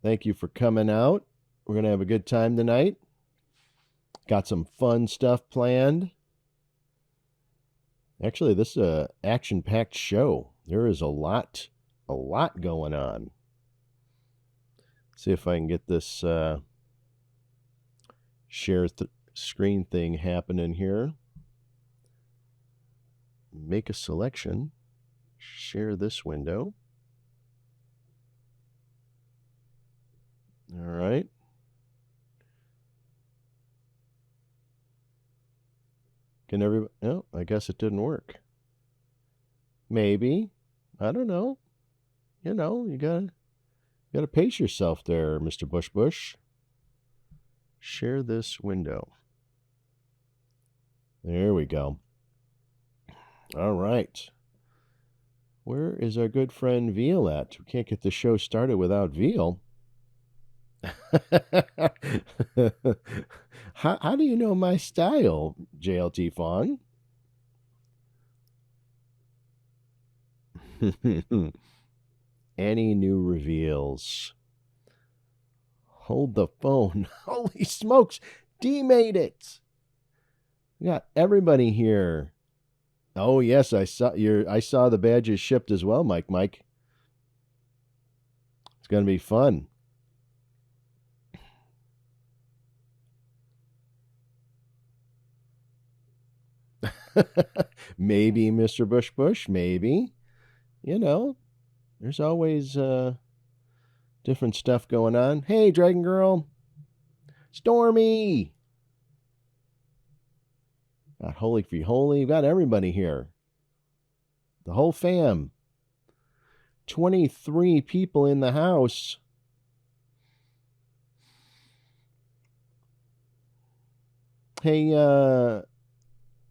Thank you for coming out. We're going to have a good time tonight. Got some fun stuff planned. Actually, this is a action-packed show. There is a lot going on. See if I can get this share screen thing happening here. Make a selection. Share this window. All right. Can everybody? No, I guess it didn't work. Maybe. I don't know. You gotta pace yourself there, Mr. Bush. Share this window. There we go. All right. Where is our good friend Veal at? We can't get the show started without Veal. How do you know my style, JLT Fawn? Any new reveals? Hold the phone. Holy smokes. D made it. We got everybody here. Oh yes, I saw the badges shipped as well, Mike. It's gonna be fun. Maybe, Mr. Bush, maybe. There's always different stuff going on. Hey, Dragon Girl. Stormy. Got Holy Free Holy. We've got everybody here. The whole fam. 23 people in the house. Hey,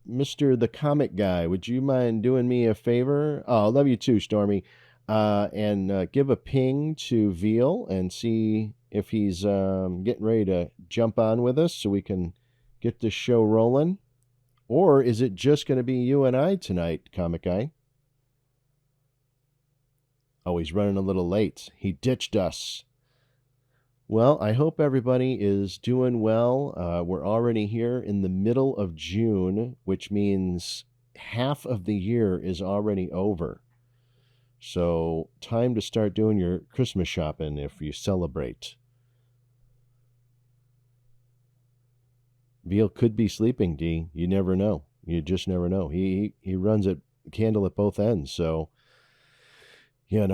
Mr. the Comic Guy, would you mind doing me a favor? Oh, I love you too, Stormy. And give a ping to Veal and see if he's getting ready to jump on with us so we can get this show rolling. Or is it just going to be you and I tonight, Comic Guy? Oh, he's running a little late. He ditched us. Well, I hope everybody is doing well. We're already here in the middle of June, which means half of the year is already over. So, time to start doing your Christmas shopping if you celebrate. Veal could be sleeping, D. You never know. You just never know. He runs a candle at both ends, so you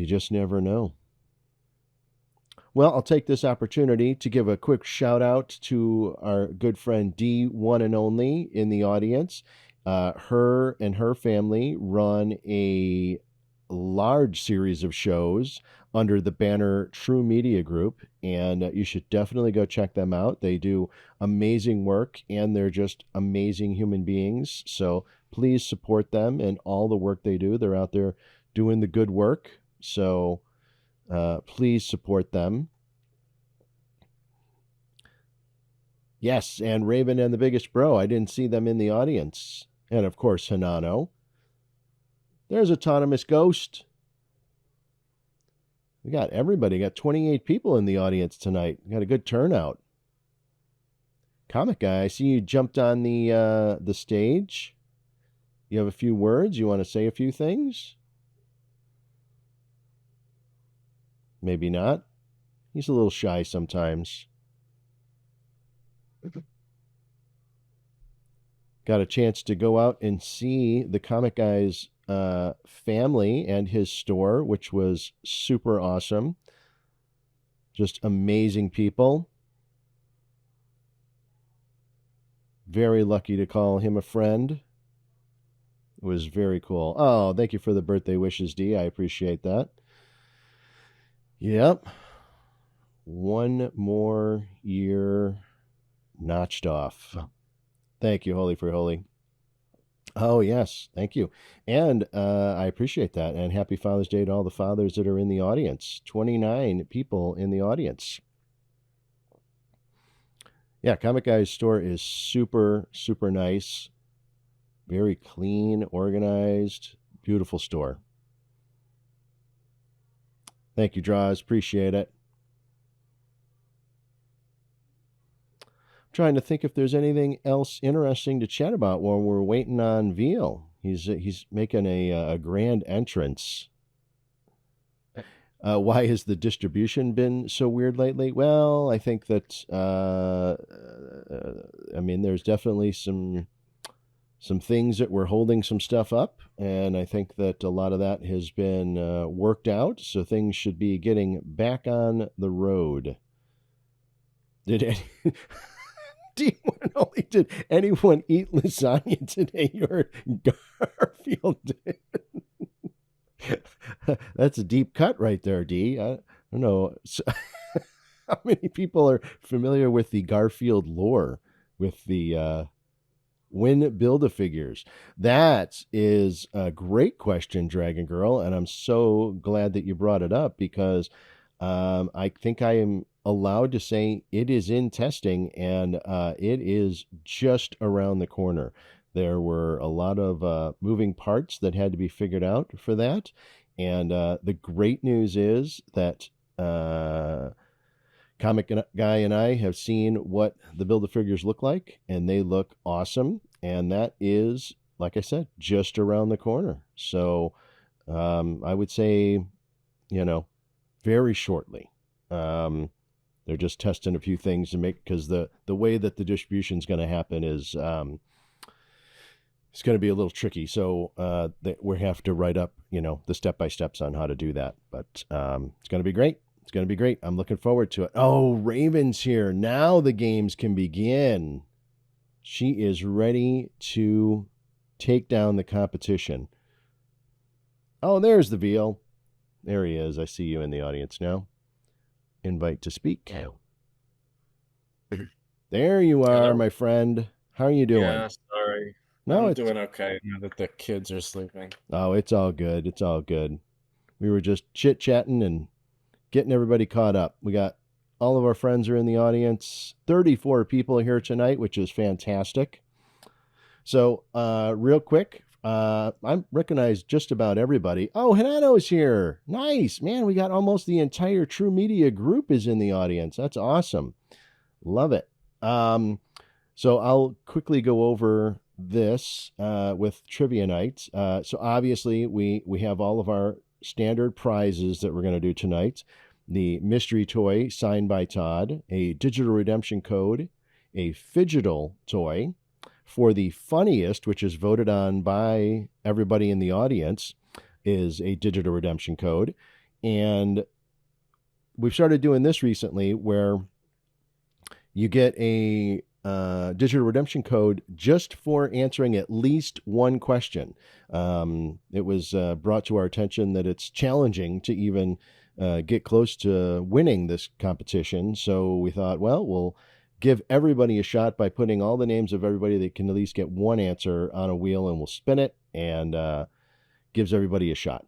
just never know. Well, I'll take this opportunity to give a quick shout out to our good friend D, one and only, in the audience. Her and her family run a large series of shows under the banner True Media Group, and you should definitely go check them out. They do amazing work, and they're just amazing human beings. So please support them and all the work they do. They're out there doing the good work. So please support them. Yes, and Raven and the Biggest Bro. I didn't see them in the audience. And of course, Hanano. There's Autonomous Ghost. We got everybody. We got 28 people in the audience tonight. We got a good turnout. Comic Guy, I see you jumped on the stage. You have a few words. You want to say a few things? Maybe not. He's a little shy sometimes. Got a chance to go out and see the Comic Guy's family and his store, which was super awesome. Just amazing people. Very lucky to call him a friend. It was very cool. Oh, thank you for the birthday wishes, D. I appreciate that. Yep. One more year notched off. Thank you, Holy for Holy. Oh, yes. Thank you. And I appreciate that. And happy Father's Day to all the fathers that are in the audience. 29 people in the audience. Yeah, Comic Guy's store is super, super nice. Very clean, organized, beautiful store. Thank you, Draws. Appreciate it. trying to think if there's anything else interesting to chat about while we're waiting on Veal. He's making a grand entrance. Why has the distribution been so weird lately? Well, I think that I mean, there's definitely some things that were holding some stuff up, and I think that a lot of that has been worked out. So things should be getting back on the road. Did any, did anyone eat lasagna today? Your Garfield did. That's a deep cut right there, D. I don't know how many people are familiar with the Garfield lore with the Win Build-A-Figures. That is a great question, Dragon Girl, and I'm so glad that you brought it up because I think I am allowed to say it is in testing and it is just around the corner. There were a lot of moving parts that had to be figured out for that. And the great news is that Comic Guy and I have seen what the Build-A-Figures look like, and they look awesome. And that is, like I said, just around the corner. So I would say, very shortly. They're just testing a few things to make, because the way that the distribution is going to happen is it's going to be a little tricky. So we have to write up, the step-by-steps on how to do that. But it's going to be great. It's going to be great. I'm looking forward to it. Oh, Raven's here. Now the games can begin. She is ready to take down the competition. Oh, there's the Veal. There he is. I see you in the audience now. Invite to speak. There you are, Hello. my friend. How are you doing? Yeah, sorry. No, I'm it's doing okay now that the kids are sleeping. oh, it's all good. It's all good. We were just chit-chatting and getting everybody caught up. We got all of our friends are in the audience. 34 people here tonight, which is fantastic. So, real quick, I recognize just about everybody. Oh, Hinato's here. Nice, man. We got almost the entire True Media group is in the audience. That's awesome. Love it. So I'll quickly go over this with Trivia Night. So obviously we have all of our standard prizes that we're going to do tonight. The mystery toy signed by Todd, a digital redemption code, a fidgetal toy for the funniest, which is voted on by everybody in the audience, is a digital redemption code. And we've started doing this recently where you get a digital redemption code just for answering at least one question. It was brought to our attention that it's challenging to even get close to winning this competition. So we thought, well, we'll give everybody a shot by putting all the names of everybody that can at least get one answer on a wheel, and we'll spin it, and gives everybody a shot.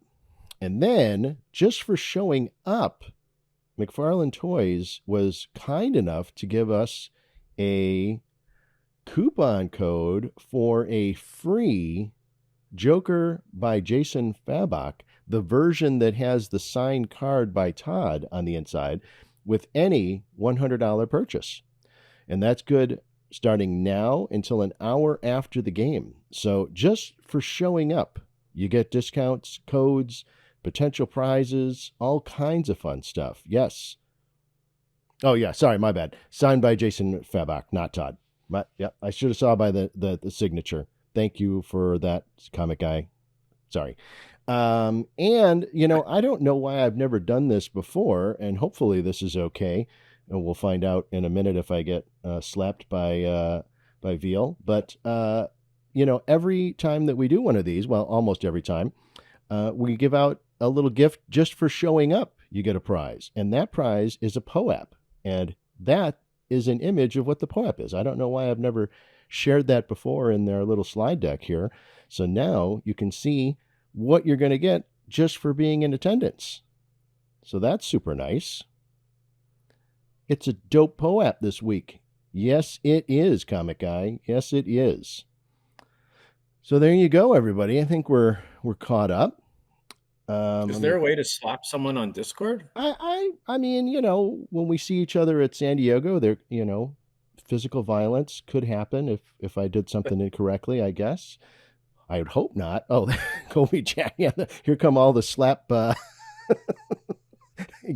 And then, just for showing up, McFarlane Toys was kind enough to give us a coupon code for a free Joker by Jason Fabok, the version that has the signed card by Todd on the inside, with any $100 purchase. And that's good starting now until an hour after the game. So just for showing up, you get discounts, codes, potential prizes, all kinds of fun stuff. Yes. Oh, yeah. Sorry, my bad. Signed by Jason Fabok, not Todd. Yep, I should have saw by the signature. Thank you for that, Comic Guy. Sorry. And, I don't know why I've never done this before, and hopefully this is okay. And we'll find out in a minute if I get slapped by Veal. But, every time that we do one of these, well, almost every time, we give out a little gift just for showing up. You get a prize. And that prize is a POAP. And that is an image of what the POAP is. I don't know why I've never shared that before in their little slide deck here. So now you can see what you're going to get just for being in attendance. So that's super nice. It's a dope POAP this week. Yes, it is, Comic Guy. Yes, it is. So there you go, everybody. I think we're caught up. Is there a way to slap someone on Discord? I mean, when we see each other at San Diego, there, physical violence could happen if I did something incorrectly, I guess. I would hope not. Oh, Kobe Jack. Yeah, here come all the slap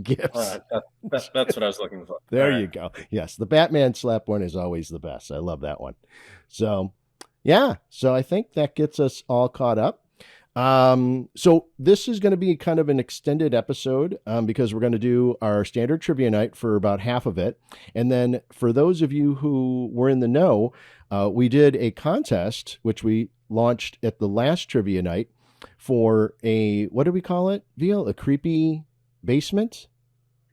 gifts. That's what I was looking for. There you go. Yes, the Batman slap one is always the best. I love that one. So, yeah. So I think that gets us all caught up. So this is going to be kind of an extended episode because we're going to do our standard trivia night for about half of it. And then for those of you who were in the know, we did a contest, which we launched at the last trivia night for a, what do we call it, Veal? A creepy basement?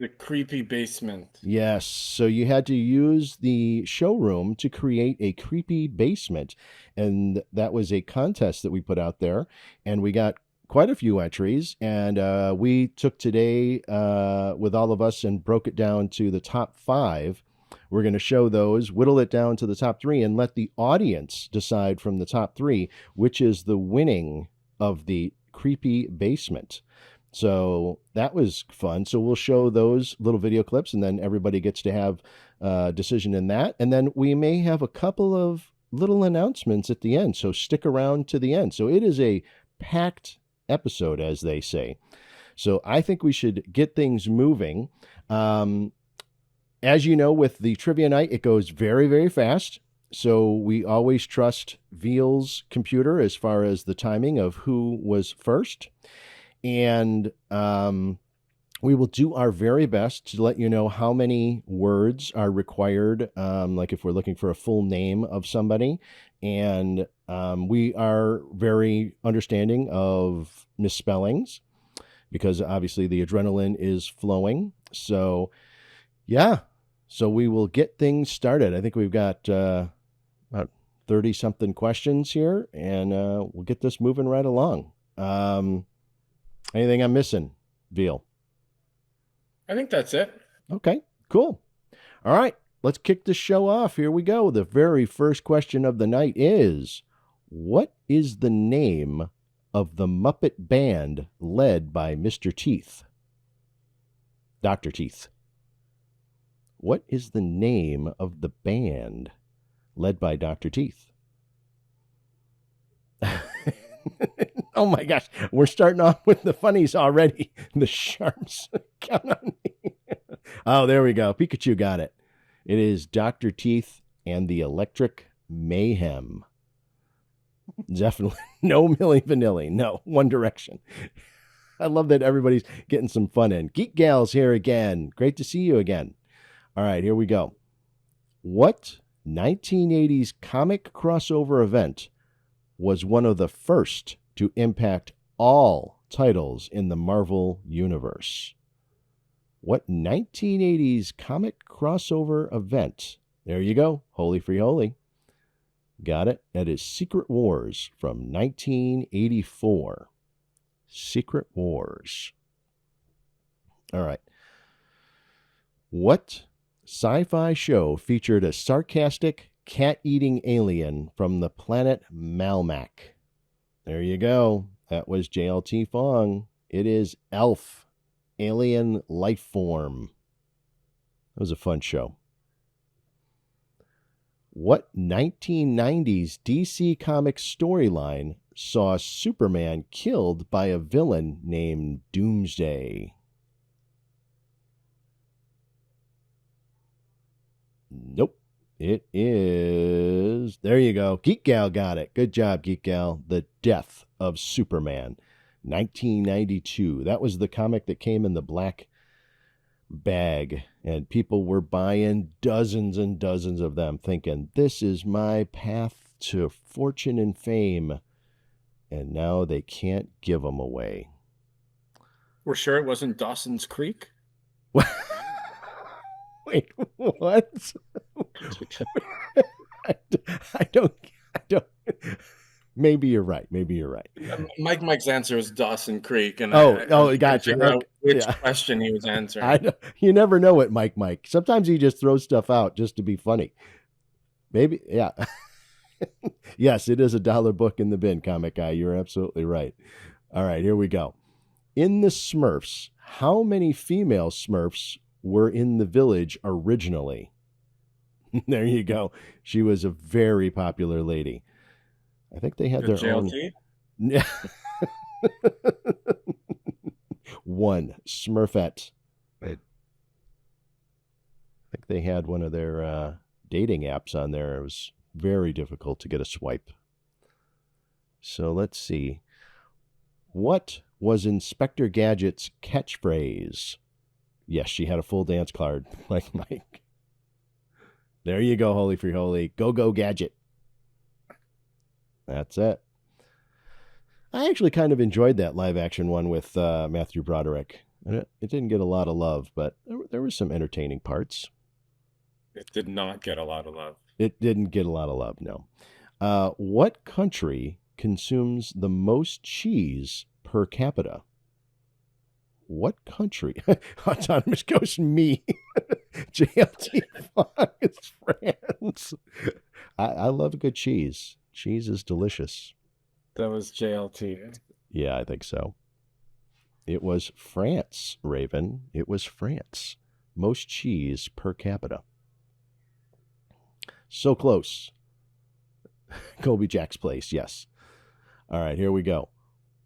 The creepy basement. Yes. So you had to use the showroom to create a creepy basement. And that was a contest that we put out there. And we got quite a few entries. And we took today with all of us and broke it down to the top 5. We're going to show those, whittle it down to the top 3, and let the audience decide from the top 3 which is the winning of the creepy basement. So that was fun. So we'll show those little video clips, and then everybody gets to have a decision in that. And then we may have a couple of little announcements at the end. So stick around to the end. So it is a packed episode, as they say. So I think we should get things moving. As you know, with the trivia night, it goes very, very fast. So we always trust Veal's computer as far as the timing of who was first. And we will do our very best to let you know how many words are required, like if we're looking for a full name of somebody. And we are very understanding of misspellings because obviously the adrenaline is flowing. So, yeah. So we will get things started. I think we've got about 30-something questions here, and we'll get this moving right along. Anything I'm missing, Veal? I think that's it. Okay, cool. All right, let's kick the show off. Here we go. The very first question of the night is, what is the name of the Muppet band led by Mr. Teeth? Dr. Teeth. What is the name of the band led by Dr. Teeth? Oh my gosh, we're starting off with the funnies already. The sharps. Count on me. Oh, there we go. Pikachu got it. It is Dr. Teeth and the Electric Mayhem. Definitely no Milli Vanilli. No, One Direction. I love that everybody's getting some fun in. Geek Gals here again. Great to see you again. All right, here we go. What 1980s comic crossover event was one of the first to impact all titles in the Marvel Universe? What 1980s comic crossover event? There you go. Holy Free Holy. Got it. That is Secret Wars from 1984. Secret Wars. All right. What sci-fi show featured a sarcastic cat-eating alien from the planet Malmac? There you go. That was JLT Fong. It is Elf, Alien Life Form. That was a fun show. What 1990s DC Comics storyline saw Superman killed by a villain named Doomsday? Nope. It is, there you go. Geek Gal got it. Good job, Geek Gal. The Death of Superman, 1992. That was the comic that came in the black bag, and people were buying dozens and dozens of them, thinking, this is my path to fortune and fame. And now they can't give them away. We're sure it wasn't Dawson's Creek? Wait, what? I don't. Maybe you're right. Mike's answer was Dawson Creek, and I gotcha. Okay. Which question he was answering? You never know what Mike. Sometimes he just throws stuff out just to be funny. Maybe, yeah. Yes, it is a $1 book in the bin, Comic Guy. You're absolutely right. All right, here we go. In the Smurfs, how many female Smurfs were in the village originally? There you go. She was a very popular lady. I think they had The their own. JLT? One Smurfette. I think they had one of their dating apps on there. It was very difficult to get a swipe. So let's see. What was Inspector Gadget's catchphrase? Yes, she had a full dance card, like Mike. There you go, Holy Free Holy. Go, go, Gadget. That's it. I actually kind of enjoyed that live action one with Matthew Broderick. It didn't get a lot of love, but there were some entertaining parts. It did not get a lot of love. It didn't get a lot of love, no. What country consumes the most cheese per capita? What country? Autonomous Ghost, me. JLT is France. I love a good cheese. Cheese is delicious. That was JLT. Yeah, I think so. It was France, Raven. It was France. Most cheese per capita. So close. Colby Jack's Place, yes. All right, here we go.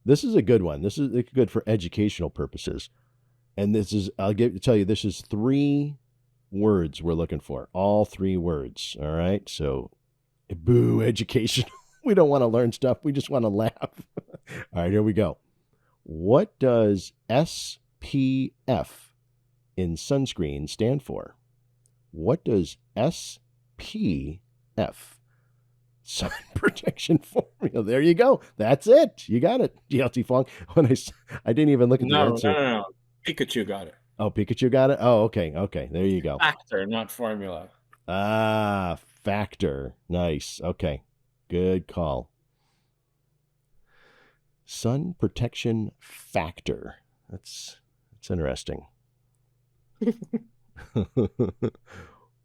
This is a good one. This is good for educational purposes. And this is, tell you, this is 3 words we're looking for. All 3 words. All right. So, boo, education. We don't want to learn stuff. We just want to laugh. All right, here we go. What does SPF in sunscreen stand for? What does SPF? Sun protection formula. There you go. That's it. You got it. GLT Fong. When I didn't even look at the answer. No. Pikachu got it. Oh, Pikachu got it? Oh, okay. Okay. There you go. Factor, not formula. Ah, factor. Nice. Okay. Good call. Sun protection factor. That's interesting.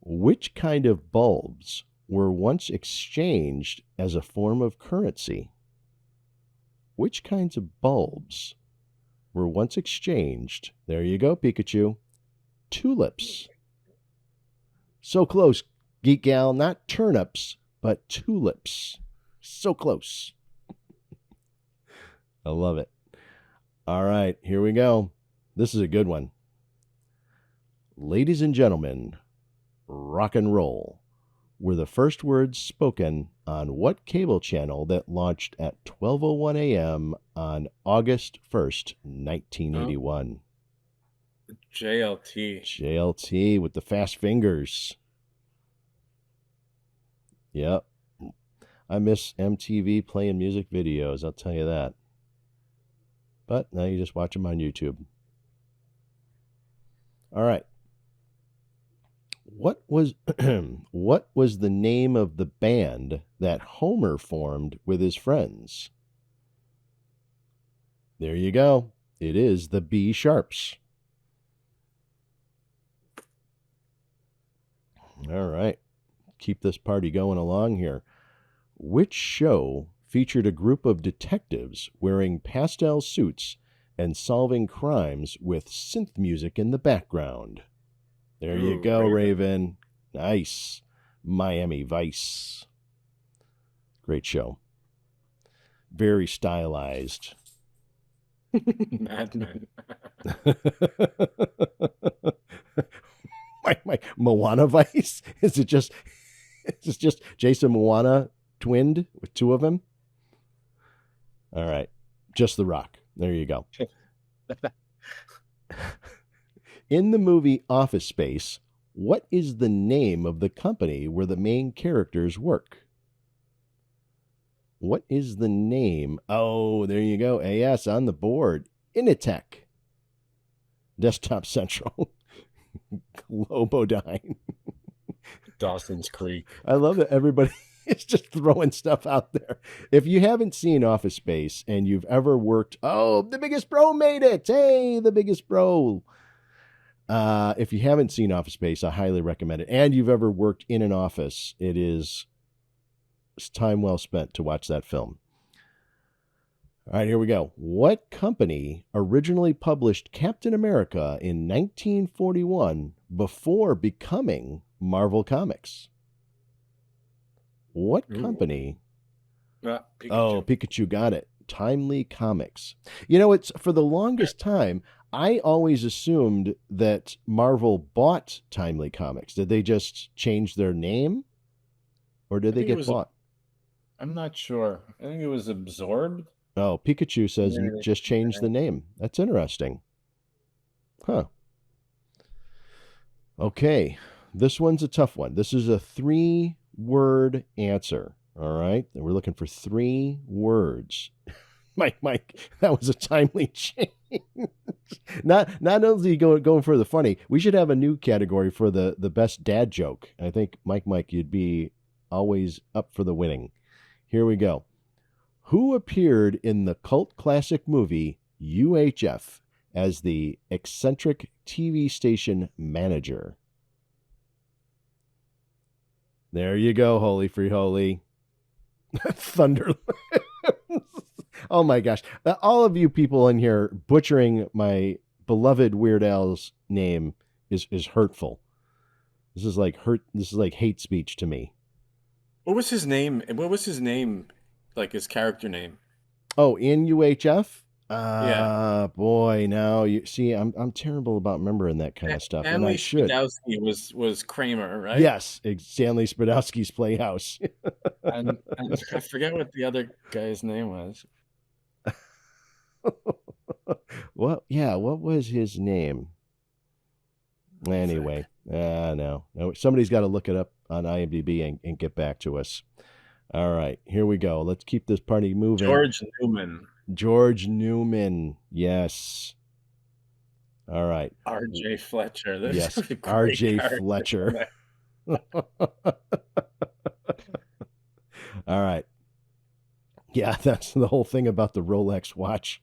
Which kind of bulbs were once exchanged as a form of currency? Which kinds of bulbs were once exchanged? There you go, Pikachu. Tulips. So close, Geek Gal. Not turnips, but tulips. So close. I love it. All right, here we go. This is a good one. Ladies and gentlemen, rock and roll were the first words spoken on what cable channel that launched at 12:01 a.m. on August 1st, 1981? JLT. JLT with the fast fingers. Yep. I miss MTV playing music videos, I'll tell you that. But now you just watch them on YouTube. All right. What was what was the name of the band that Homer formed with his friends? There you go. It is the B Sharps. All right. Keep this party going along here. Which show featured a group of detectives wearing pastel suits and solving crimes with synth music in the background? There you go, Raven. Nice. Miami Vice. Great show. Very stylized. Mad Men. my Moana Vice? Is it just Jason Moana twinned with 2 of them? All right. Just The Rock. There you go. In the movie Office Space, what is the name of the company where the main characters work? What is the name? Oh, there you go. AS on the board. Initech. Desktop Central. Globodyne. Dawson's Creek. I love that everybody is just throwing stuff out there. If you haven't seen Office Space and you've ever worked, the Biggest Bro made it. Hey, the Biggest Bro. If you haven't seen Office Space, I highly recommend it. And you've ever worked in an office, it's time well spent to watch that film. All right, here we go. What company originally published Captain America in 1941 before becoming Marvel Comics. What Ooh. company? Oh, Pikachu. Pikachu got it. Timely Comics. You know, it's for the longest time, I always assumed that Marvel bought Timely Comics. Did they just change their name or did I they think it get was a. bought? I'm not sure. I think it was absorbed. Oh, Pikachu says Maybe just change the name. That's interesting. Huh. Okay. This one's a tough one. This is a 3-word answer. All right. And we're looking for 3 words. Mike, that was a timely change. Not only going for the funny, we should have a new category for the best dad joke. I think Mike, you'd be always up for the winning. Here we go. Who appeared in the cult classic movie UHF as the eccentric TV station manager? There you go, Holy Free Holy. Thunder. Oh my gosh. All of you people in here butchering my beloved Weird Al's name is hurtful. This is like hate speech to me. What was his name? What was his name? Like his character name? Oh, in UHF? Yeah. Boy, now you see I'm terrible about remembering that kind of stuff, and I Stanley should. Spadowski was Kramer, right? Yes, Stanley Spadowski's Playhouse. And I forget what the other guy's name was. What was his name? One sec. Anyway, no. Somebody's got to look it up on IMDb and get back to us. All right, here we go. Let's keep this party moving. George Newman. George Newman. Yes. All right. R.J. Fletcher. This Yes, is a great R.J. character. Fletcher. All right. Yeah, that's the whole thing about the Rolex watch.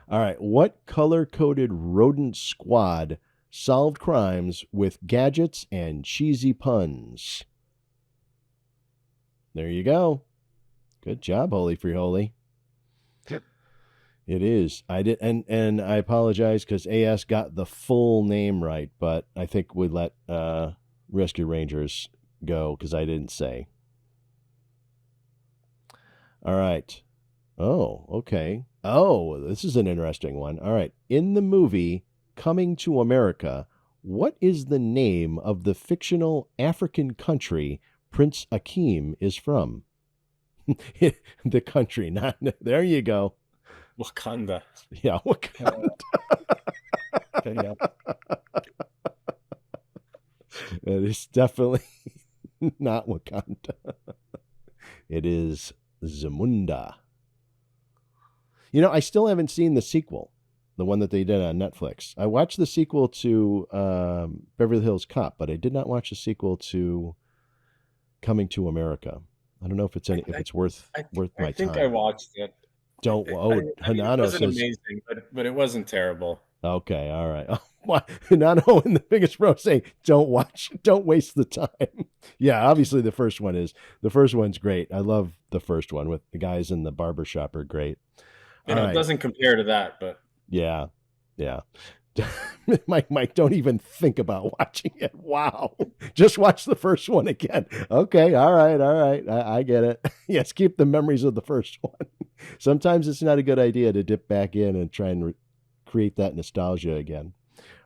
All right. What color-coded rodent squad solved crimes with gadgets and cheesy puns? There you go. Good job, Holy Free Holy. It is. I did, and I apologize because AS got the full name right, but I think we let Rescue Rangers go because I didn't say. All right. Oh, okay. Oh, this is an interesting one. All right. In the movie Coming to America, what is the name of the fictional African country Prince Akeem is from? The country, not there you go. Wakanda. Yeah, Wakanda. Yeah. It is definitely not Wakanda. It is Zamunda. You know, I still haven't seen the sequel, the one that they did on Netflix. I watched the sequel to Beverly Hills Cop, but I did not watch the sequel to Coming to America. I don't know if it's worth my I think time. I watched it. Don't. I mean, Hanano it wasn't says amazing, but it wasn't terrible. okay, all right. Hanano in the biggest row saying, "Don't watch, don't waste the time." Yeah, obviously the first one's great. I love the first one with the guys in the barber shop are great. It doesn't compare to that, but yeah. Mike, don't even think about watching it. Wow. Just watch the first one again. Okay. All right. I get it. Yes. Keep the memories of the first one. Sometimes it's not a good idea to dip back in and try and create that nostalgia again.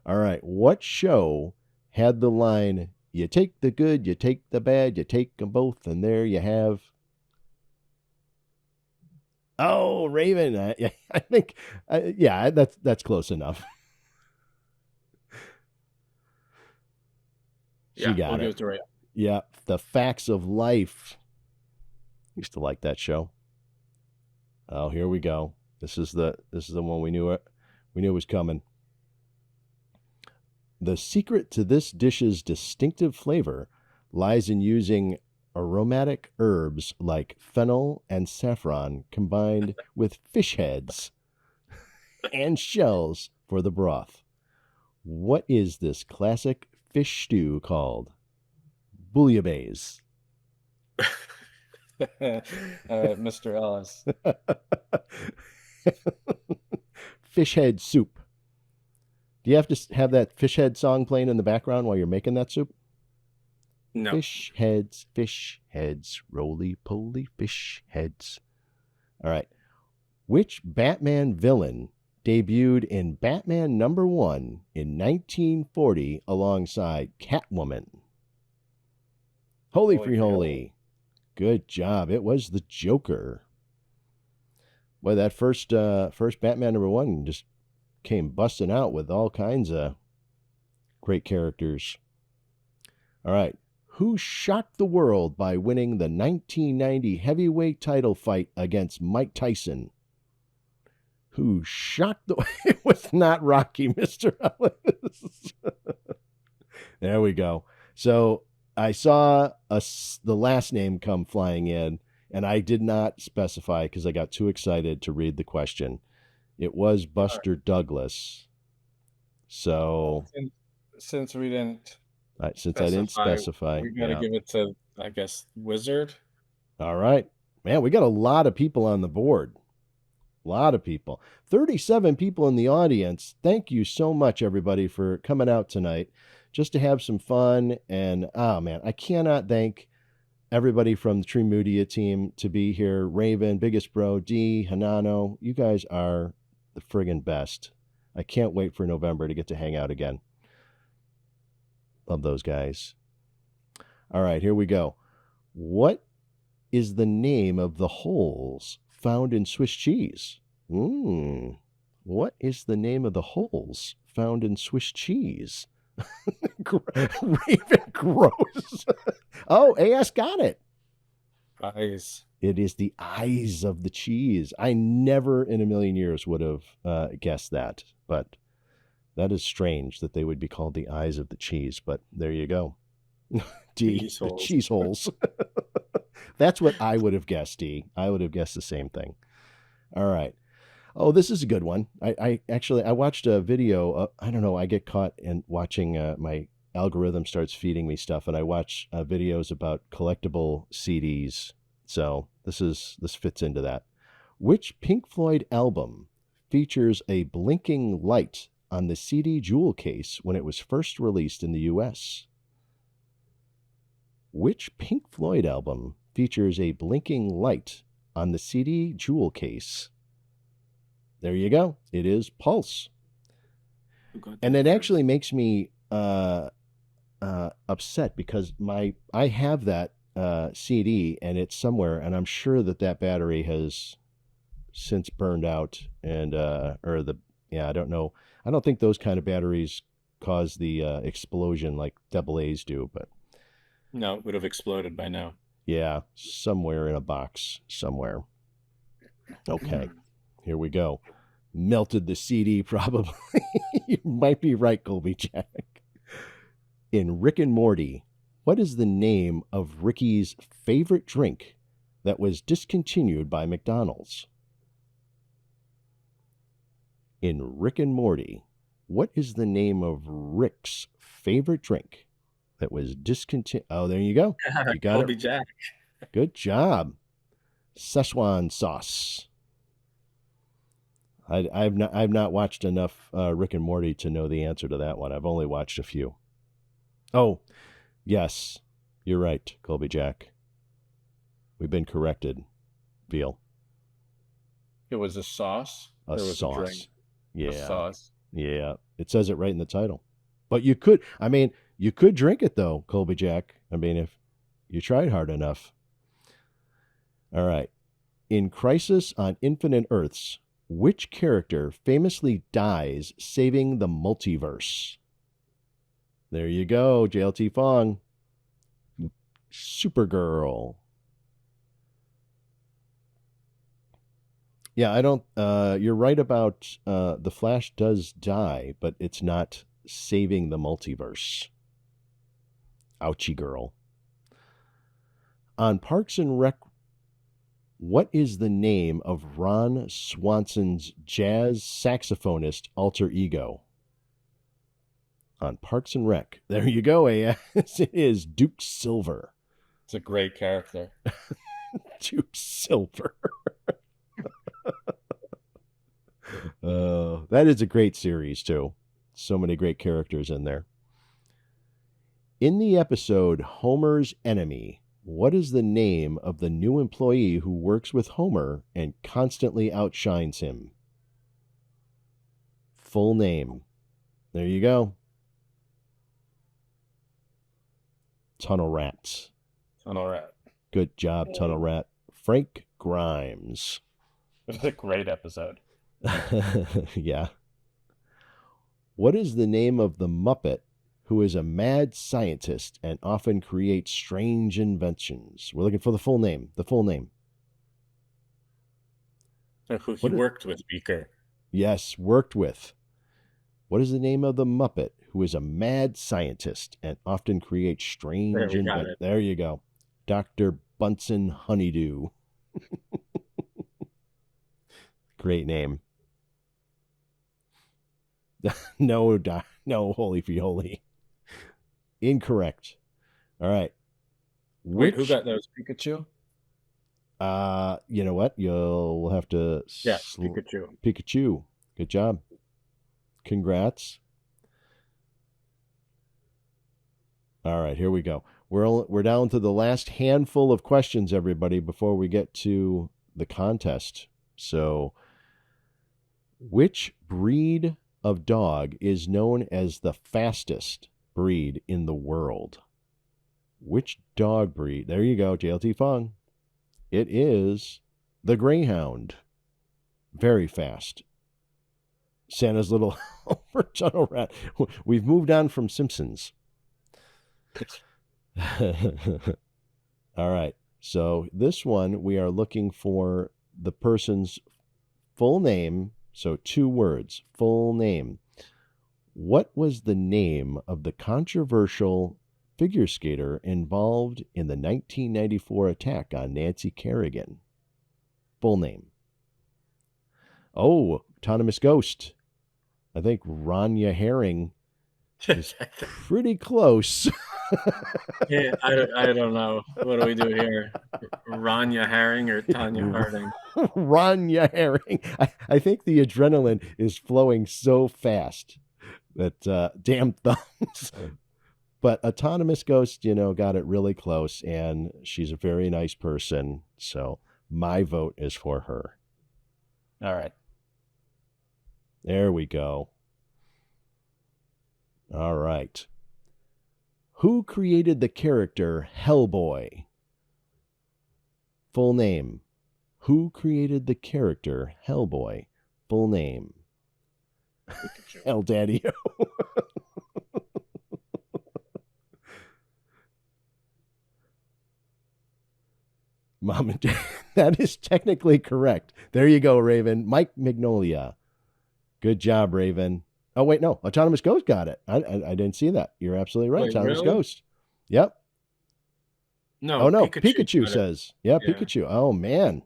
All right. What show had the line, you take the good, you take the bad, you take them both, and there you have. Oh, Raven. I think, that's close enough. She got we'll it. give it. Yeah, The Facts of Life. Used to like that show. Oh, here we go. This is the one we knew was coming. The secret to this dish's distinctive flavor lies in using aromatic herbs like fennel and saffron combined with fish heads and shells for the broth. What is this classic fish stew called? Bouillabaisse. Mr. Ellis. Fish head soup. Do you have to have that fish head song playing in the background while you're making that soup? No. fish heads, roly poly fish heads. All right. Which Batman villain debuted in Batman #1 in 1940 alongside Catwoman? Holy Holy free free holy. holy. Good job. It was the Joker. Boy, that first Batman #1 just came busting out with all kinds of great characters. All right. Who shocked the world by winning the 1990 heavyweight title fight against Mike Tyson? Who shocked the it was not Rocky, Mr. Ellis. There we go. So I saw the last name come flying in, and I did not specify because I got too excited to read the question. It was All right. Buster Douglas. Well, So since we didn't since I didn't specify, specify, we got to yeah. give it to, I guess, Wizard. All right. Man, we got a lot of people on the board. A lot of people. 37 people in the audience. Thank you so much, everybody, for coming out tonight just to have some fun. And, oh, man, I cannot thank everybody from the Tree Media team to be here. Raven, Biggest Bro, D, Hanano. You guys are the friggin' best. I can't wait for November to get to hang out again. Love those guys. All right, here we go. What is the name of the holes found in Swiss cheese? What is the name of the holes found in Swiss cheese? Raven gross. Oh, AS got it. Eyes. It is the eyes of the cheese. I never in a million years would have guessed that, but that is strange that they would be called the eyes of the cheese, but there you go. D, Cheese the holes. cheese holes. That's what I would have guessed, D. I would have guessed the same thing. All right. Oh, this is a good one. I actually I watched a video. I don't know. I get caught in watching. My algorithm starts feeding me stuff, and I watch videos about collectible CDs. So this fits into that. Which Pink Floyd album features a blinking light on the CD jewel case when it was first released in the U.S.? Which Pink Floyd album features a blinking light on the CD jewel case? There you go. It is Pulse. And it actually makes me upset because I have that CD and it's somewhere, and I'm sure that battery has since burned out, and I don't know. I don't think those kind of batteries cause the explosion like double A's do, but No, it would have exploded by now. yeah, somewhere in a box somewhere. Okay, here we go. Melted the CD, probably. You might be right, Colby Jack. In Rick and Morty, what is the name of Ricky's favorite drink that was discontinued by McDonald's? In Rick and Morty, what is the name of Rick's favorite drink that was discontinued? Oh, there you go. You got Colby it. Jack. Good job. Szechuan sauce. I've not watched enough Rick and Morty to know the answer to that one. I've only watched a few. Oh, yes, you're right, Colby Jack. We've been corrected, Veal. It was a sauce. A There was sauce. a drink. Yeah. A sauce. Yeah. It says it right in the title. But you could drink it though, Colby Jack. I mean, if you tried hard enough. All right. In Crisis on Infinite Earths, which character famously dies saving the multiverse? There you go, JLT Fong. Supergirl. Yeah, I don't. You're right about the Flash does die, but it's not saving the multiverse. Ouchie girl. On Parks and Rec, what is the name of Ron Swanson's jazz saxophonist alter ego? On Parks and Rec. There you go, AS. It is Duke Silver. It's a great character. Duke Silver. That is a great series, too. So many great characters in there. In the episode Homer's Enemy, what is the name of the new employee who works with Homer and constantly outshines him? Full name. There you go. Tunnel Rats. Tunnel Rat. Good job, Tunnel Rat. Frank Grimes. It was a great episode. Yeah. What is the name of the Muppet who is a mad scientist and often creates strange inventions? We're looking for the full name. The full name. Who he worked with, Beaker. Yes, worked with. What is the name of the Muppet who is a mad scientist and often creates strange inventions? There you go. Dr. Bunsen Honeydew. Great name. No, holy fioli. Incorrect. All right. Wait, who got those? Pikachu? You know what? We'll have to. Yeah, Pikachu. Pikachu. Good job. Congrats. All right, here we go. We're down to the last handful of questions, everybody, before we get to the contest. So, which breed of dog is known as the fastest breed in the world? Which dog breed? There you go, JLT Fung. It is the Greyhound. Very fast. Santa's little tunnel rat. We've moved on from Simpsons. All right. So this one, we are looking for the person's full name. So 2 words, full name. What was the name of the controversial figure skater involved in the 1994 attack on Nancy Kerrigan? Full name. Oh, Autonomous Ghost. I think Rania Herring is pretty close. Yeah, I don't know. What do we do here? Rania Herring or Tanya Harding? Rania Herring. I think the adrenaline is flowing so fast that damn thumbs. But Autonomous Ghost, got it really close, and she's a very nice person. So my vote is for her. All right. There we go. All right. Who created the character Hellboy? Full name. Who created the character Hellboy? Full name. El Daddy-O. Mom and Dad. That is technically correct. There you go, Raven. Mike Mignolia. Good job, Raven. Oh, wait, no. Autonomous Ghost got it. I didn't see that. You're absolutely right. Wait, Autonomous really? Ghost. Yep. No. Oh, no. Pikachu says. Yeah, Yeah. Pikachu. Oh, man.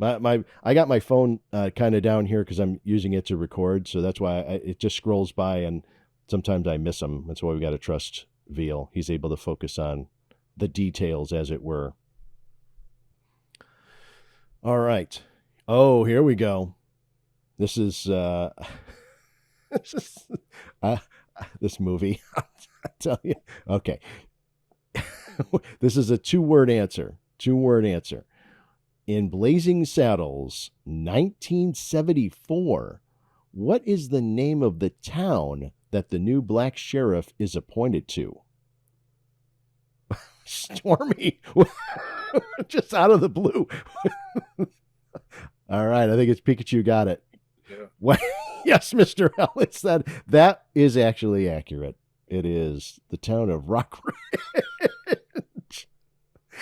I got my phone kind of down here because I'm using it to record. So that's why it just scrolls by, and sometimes I miss them. That's why we got to trust Veal. He's able to focus on the details, as it were. All right. Oh, here we go. This is this movie. I tell you. Okay. This is a 2-word answer. 2-word answer. In Blazing Saddles, 1974, what is the name of the town that the new black sheriff is appointed to? Stormy. Just out of the blue. All right, I think it's Pikachu got it. Yeah. Well, yes, Mr. Ellis, that is actually accurate. It is the town of Rock Ridge.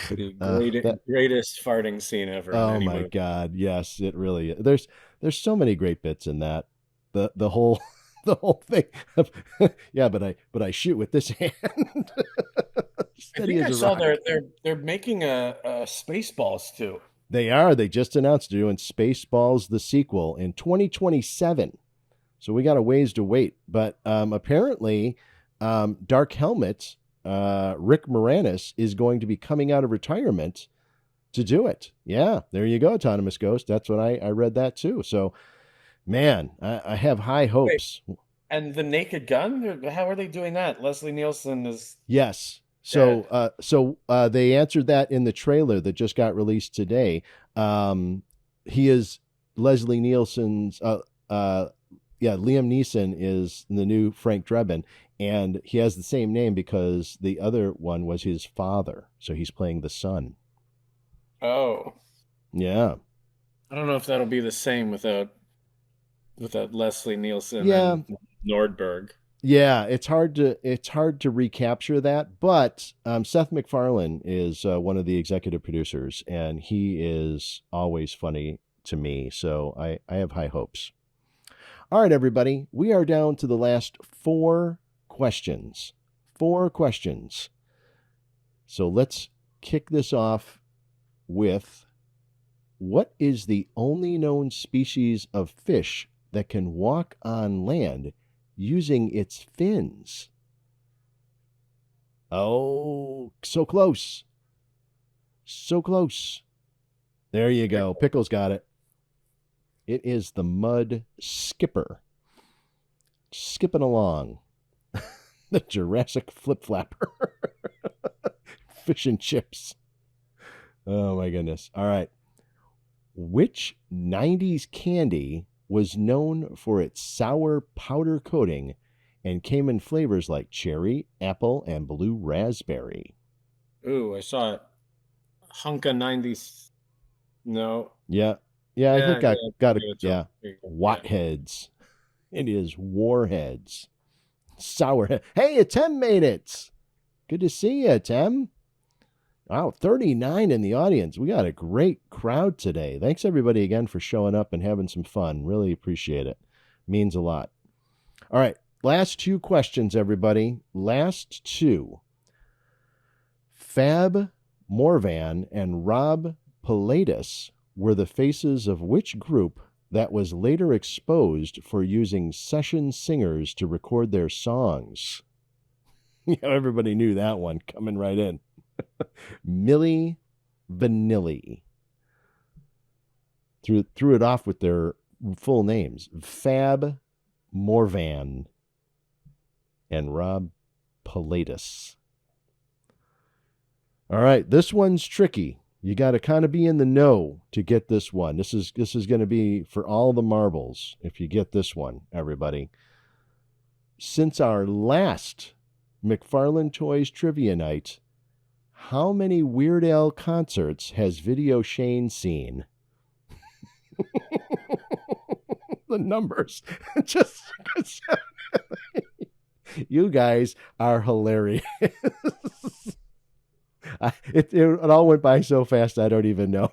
The greatest farting scene ever. Oh my God, yes, it really is. There's so many great bits in that. The whole thing of, yeah, but I shoot with this hand. I think I saw they're making a Spaceballs too. They are. They just announced they're doing Spaceballs the sequel in 2027. So we got a ways to wait. But apparently, Dark Helmet, Rick Moranis, is going to be coming out of retirement to do it. Yeah, there you go, Autonomous Ghost. That's what I read that too. So, man, I have high hopes. And the Naked Gun? How are they doing that? Leslie Nielsen is Yes. dead. So they answered that in the trailer that just got released today. He is Leslie Nielsen's. Liam Neeson is the new Frank Drebin, and he has the same name because the other one was his father. So he's playing the son. Oh. Yeah. I don't know if that'll be the same without Leslie Nielsen Yeah. and Nordberg. Yeah, it's hard to recapture that, but Seth MacFarlane is one of the executive producers, and he is always funny to me. So I have high hopes. All right, everybody, we are down to the last 4 questions. 4 questions. So let's kick this off with, what is the only known species of fish that can walk on land using its fins? Oh, so close. So close. There you go. Pickles got it. It is the mud skipper. Skipping along. The Jurassic flip flapper. Fish and chips. Oh my goodness. All right. Which 90s candy was known for its sour powder coating and came in flavors like cherry, apple, and blue raspberry? Ooh, I saw it. Hunka 90s. No. Yeah. Yeah, I think I got it. Yeah. Yeah. Watheads. It is Warheads. Sourhead. Hey, Tem made it. Good to see you, Tem. Wow, 39 in the audience. We got a great crowd today. Thanks, everybody, again, for showing up and having some fun. Really appreciate it. Means a lot. All right, last 2 questions, everybody. Last 2. Fab Morvan and Rob Pilatus were the faces of which group that was later exposed for using session singers to record their songs? Yeah, everybody knew that one coming right in. Milli Vanilli. Threw it off with their full names. Fab Morvan and Rob Pilatus. All right, this one's tricky. You got to kind of be in the know to get this one. This is going to be for all the marbles if you get this one, everybody. Since our last McFarlane Toys Trivia Night, how many Weird Al concerts has Video Shane seen? The numbers. Just you guys are hilarious. It all went by so fast I don't even know.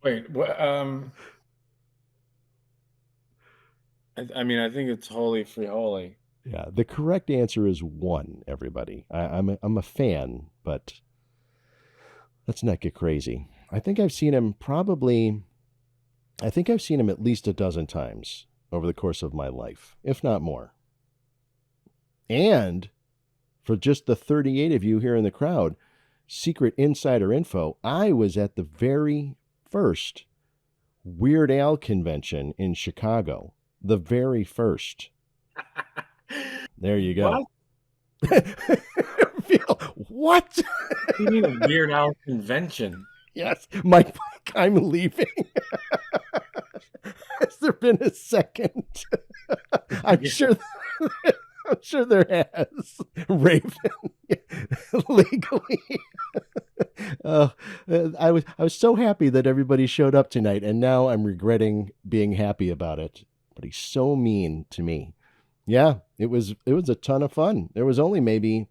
Wait, what? I mean, I think it's Holy Free Holy. Yeah, the correct answer is 1, everybody. I'm a fan, but let's not get crazy. I think I've seen him at least a dozen times over the course of my life, if not more. And for just the 38 of you here in the crowd, secret insider info, I was at the very first Weird Al convention in Chicago. The very first. There you go. What? What? You mean a Weird Al convention? Yes, Mike, I'm leaving. Has there been a second? I'm sure there has. Raven, legally. I was so happy that everybody showed up tonight, and now I'm regretting being happy about it. But he's so mean to me. Yeah, it was a ton of fun. There was only maybe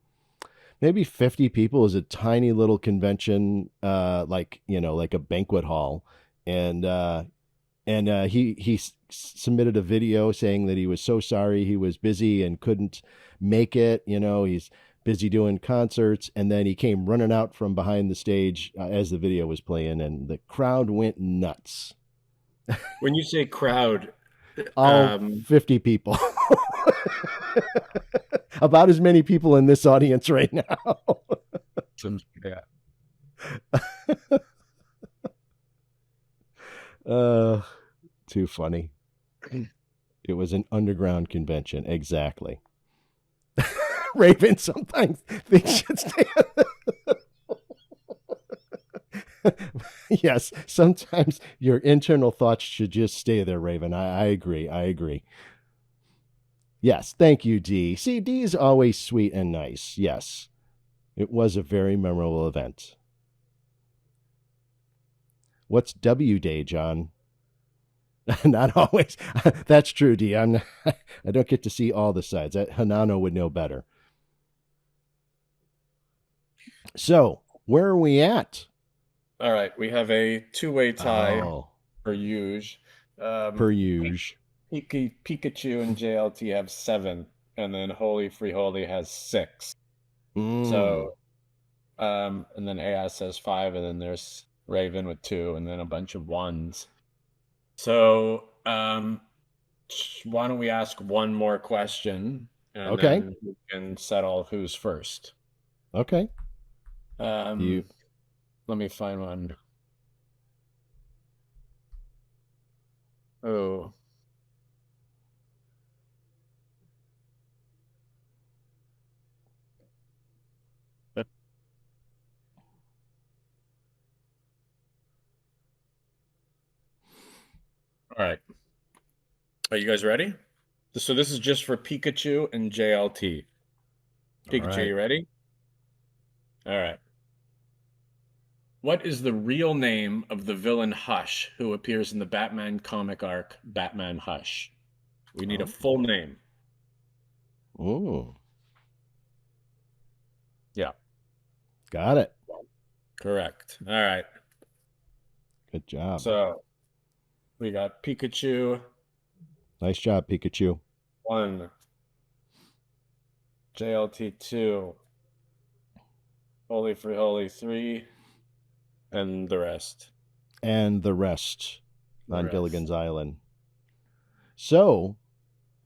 50 people. It was a tiny little convention, like a banquet hall, and he submitted a video saying that he was so sorry he was busy and couldn't make it. He's busy doing concerts, and then he came running out from behind the stage as the video was playing, and the crowd went nuts. When you say crowd, all 50 people. About as many people in this audience right now. Yeah. Too funny. It was an underground convention. Exactly. Raven sometimes things should stay. Yes, sometimes your internal thoughts should just stay there, Raven. I agree. I agree. Yes, thank you, D. See, D is always sweet and nice. Yes, it was a very memorable event. What's W Day, John? Not always. That's true, D. I don't get to see all the sides. Hanano would know better. So, where are we at? All right, we have a two-way tie Oh, for Yuge. per usual. Pikachu and JLT have 7, and then Holy Free Holy has 6. Mm. So, and then AS has 5, and then there's Raven with 2, and then a bunch of 1s. So, why don't we ask one more question, and Okay. then we can settle who's first. Okay. Let me find one. Oh. All right. Are you guys ready? So this is just for Pikachu and JLT. Pikachu, right. you ready? All right. What is the real name of the villain Hush who appears in the Batman comic arc Batman Hush? We need a full name. Ooh, Yeah, got it. correct. All right. Good job. So we got Pikachu Nice job, Pikachu. 1, JLT 2, Holy Free Holy 3, and the rest. And the rest The on rest. Gilligan's Island. So,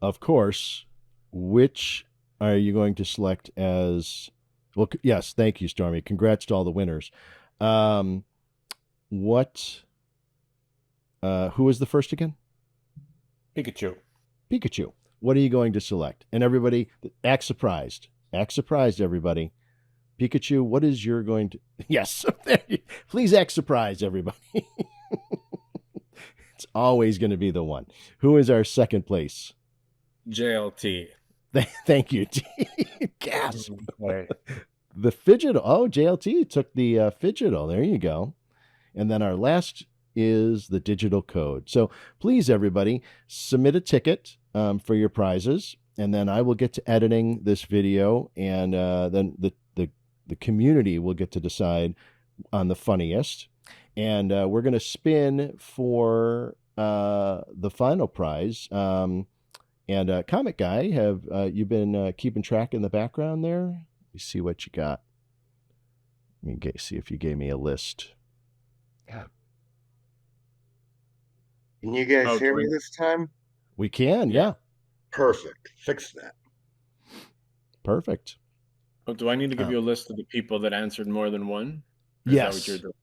of course, which are you going to select as? Well, yes, thank you, Stormy. Congrats to all the winners. What? Who was the first again? Pikachu. Pikachu. What are you going to select? And everybody, act surprised. Act surprised, everybody. Pikachu, what is your going to? Yes, please act surprised, everybody. It's always going to be the one. Who is our second place? JLT. Thank you. Gasp. Wait. The Fidgetal. Oh, JLT took the Fidgetal. There you go. And then our last is the digital code. So please, everybody, submit a ticket for your prizes, and then I will get to editing this video, and then the community will get to decide on the funniest. And we're going to spin for the final prize. And Comic Guy, have you been keeping track in the background there? Let me see what you got. Let me see if you gave me a list. Yeah. Can you guys hear me this time? We can, yeah. Perfect. Fix that. Perfect. Oh, do I need to give you a list of the people that answered more than one? Or Yes. Is that what you're doing?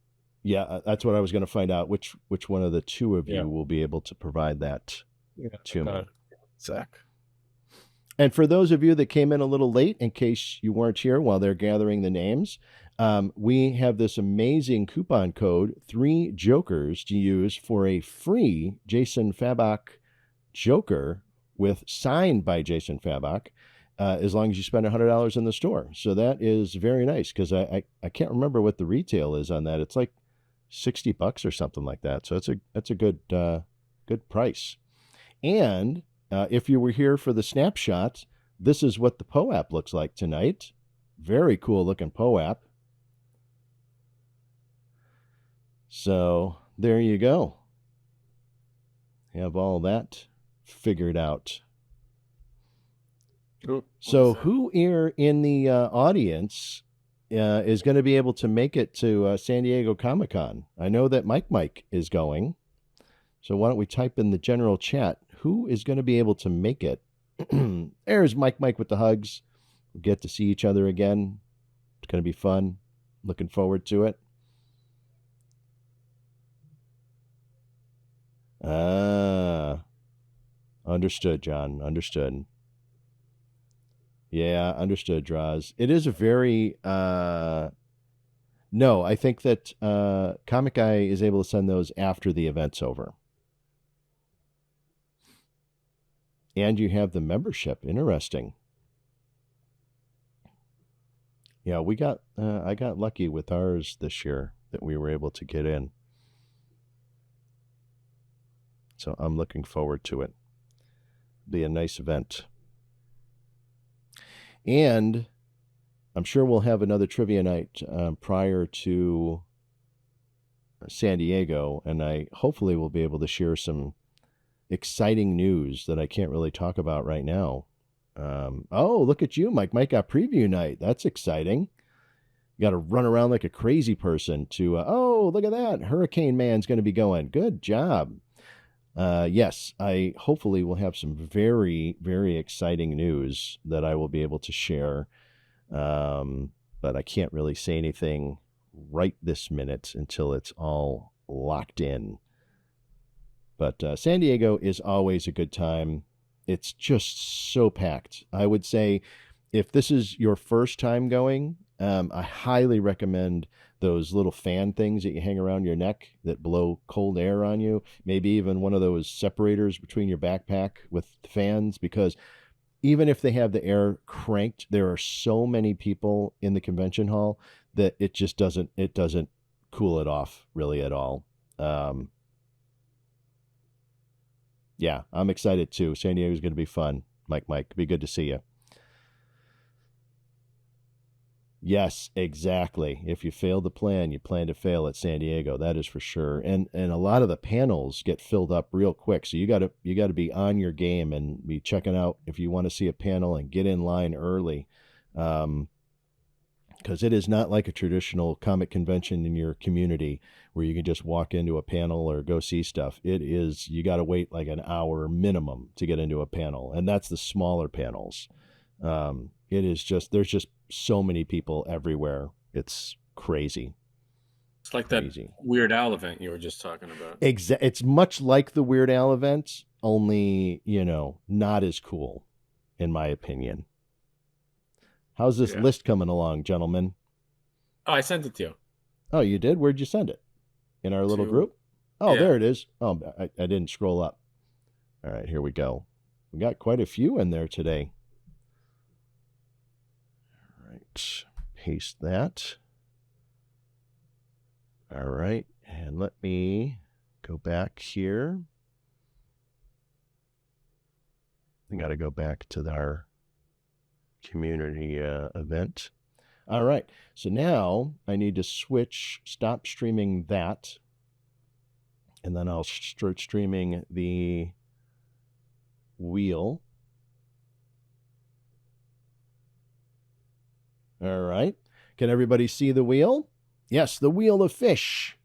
Yeah, that's what I was going to find out. Which one of the two of you will be able to provide that to me? Zach. And for those of you that came in a little late, in case you weren't here while they're gathering the names, we have this amazing coupon code, 3 Jokers, to use for a free Jason Fabok Joker signed by Jason Fabok, as long as you spend $100 in the store. So that is very nice, because I can't remember what the retail is on that. It's like $60 or something like that. So that's a good price. And if you were here for the snapshot, this is what the POAP looks like tonight. Very cool looking POAP. So there you go. Have all that figured out. So who here in the audience is going to be able to make it to San Diego Comic-Con? I know that Mike is going. So why don't we type in the general chat, who is going to be able to make it? There's Mike with the hugs. We'll get to see each other again. It's going to be fun. Looking forward to it. Understood, John. Understood. Yeah, understood, Draws. It is a very no, I think that Comic Guy is able to send those after the event's over. And you have the membership. Interesting. Yeah, we got I got lucky with ours this year that we were able to get in. So I'm looking forward to it. Be a nice event. And I'm sure we'll have another trivia night prior to San Diego, and I hopefully will be able to share some exciting news that I can't really talk about right now. Oh, look at you, Mike. Mike got preview night. That's exciting. You got to run around like a crazy person to, oh, look at that. Hurricane Man's going to be going. Good job. Yes, I hopefully will have some very, very exciting news that I will be able to share. But I can't really say anything right this minute until it's all locked in. But San Diego is always a good time. It's just so packed. I would say if this is your first time going, I highly recommend those little fan things that you hang around your neck that blow cold air on you. Maybe even one of those separators between your backpack with fans, because even if they have the air cranked, there are so many people in the convention hall that it just doesn't cool it off really at all. Yeah, I'm excited too. San Diego is going to be fun. Mike, be good to see you. Yes, exactly. If you fail to plan, you plan to fail at San Diego. That is for sure. And a lot of the panels get filled up real quick. So you got to be on your game and be checking out if you want to see a panel and get in line early. Because it is not like a traditional comic convention in your community where you can just walk into a panel or go see stuff. It is, you got to wait like an hour minimum to get into a panel. And that's the smaller panels. It is just, there's just so many people everywhere. It's crazy. It's like that Weird Al event you were just talking about. It's much like the Weird Al event, only, not as cool, in my opinion. How's this list coming along, gentlemen? Oh, I sent it to you. Oh, you did? Where'd you send it? In our little group? Oh, yeah. There it is. Oh, I didn't scroll up. All right, here we go. We got quite a few in there today. All right, paste that. All right, and let me go back here. I got to go back to our community event. All right, so now I need to stop streaming that, and then I'll start streaming the wheel. All right, can everybody see the wheel? Yes, the wheel of fish.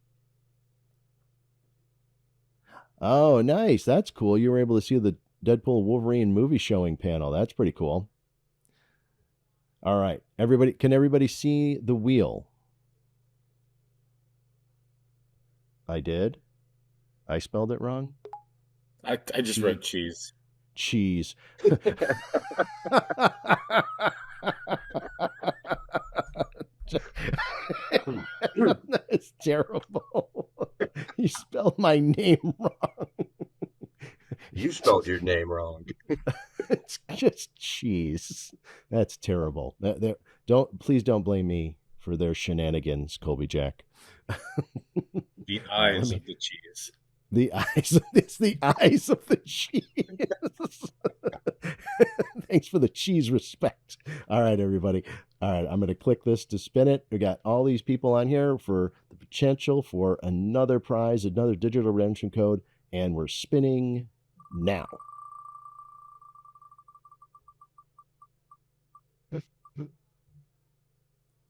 Oh, nice. That's cool. You were able to see the Deadpool Wolverine movie showing panel. That's pretty cool. All right, can everybody see the wheel? I did. I spelled it wrong. I just wrote cheese. Cheese. That's terrible. You spelled my name wrong. You spelled your name wrong. It's just cheese. That's terrible. Please don't blame me for their shenanigans, Colby Jack. The eyes of the cheese. It's the eyes of the cheese. Thanks for the cheese respect. All right, everybody. All right, I'm going to click this to spin it. We got all these people on here for the potential for another prize, another digital redemption code, and we're spinning now.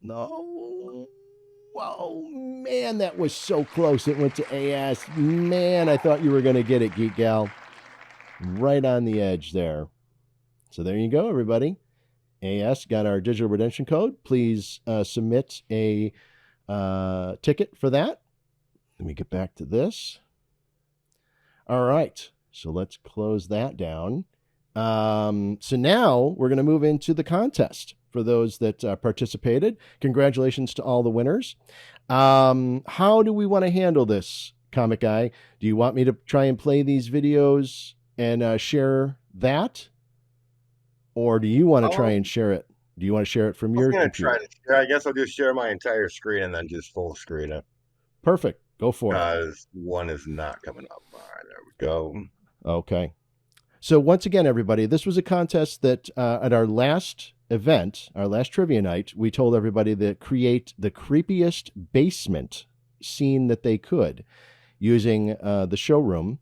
No. Whoa, man, that was so close. It went to AS. Man, I thought you were going to get it, Geek Gal. Right on the edge there. So there you go, everybody. AS got our digital redemption code. Please submit a ticket for that. Let me get back to this. All right. So let's close that down. So now we're going to move into the contest for those that participated. Congratulations to all the winners. How do we want to handle this, Comic Guy? Do you want me to try and play these videos and share that? Or do you want to try and share it? Do you want to share it from I'm your gonna computer? try to share. I guess I'll just share my entire screen and then just full screen it Perfect. Go for it. because one is not coming up. All right, there we go. Okay. So once again, everybody, this was a contest that at our last event, our last trivia night, we told everybody to create the creepiest basement scene that they could using the showroom.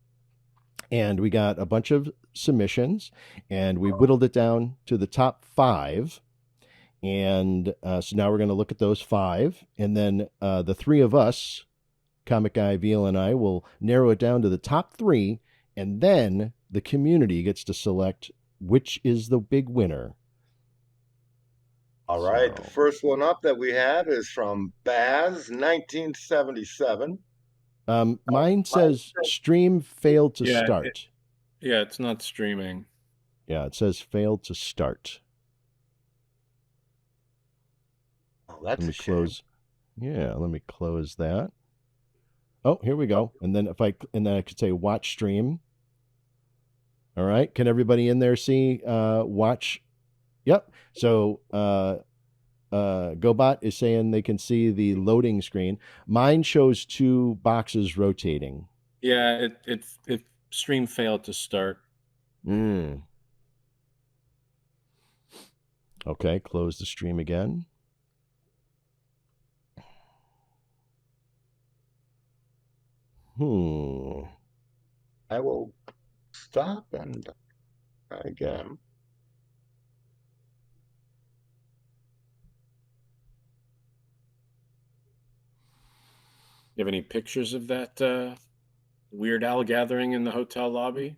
And we got a bunch of submissions, and we whittled it down to the top 5. And so now we're going to look at those 5. And then the 3 of us, Comic Guy, Veal, and I, will narrow it down to the top 3. And then the community gets to select which is the big winner. All right, So- the first one up that we have is from Baz, 1977. Mine says stream failed to Yeah, start. Yeah, it's not streaming. Yeah, it says failed to start. Oh, that's Let me a shame. close. Yeah, let me close that. Oh, here we go. And then then I could say watch stream. All right. Can everybody in there see watch? Yep. So GoBot is saying they can see the loading screen. Mine shows 2 boxes rotating. Yeah, it stream failed to start. Okay, close the stream again. I will stop and try again. You have any pictures of that Weird Al gathering in the hotel lobby?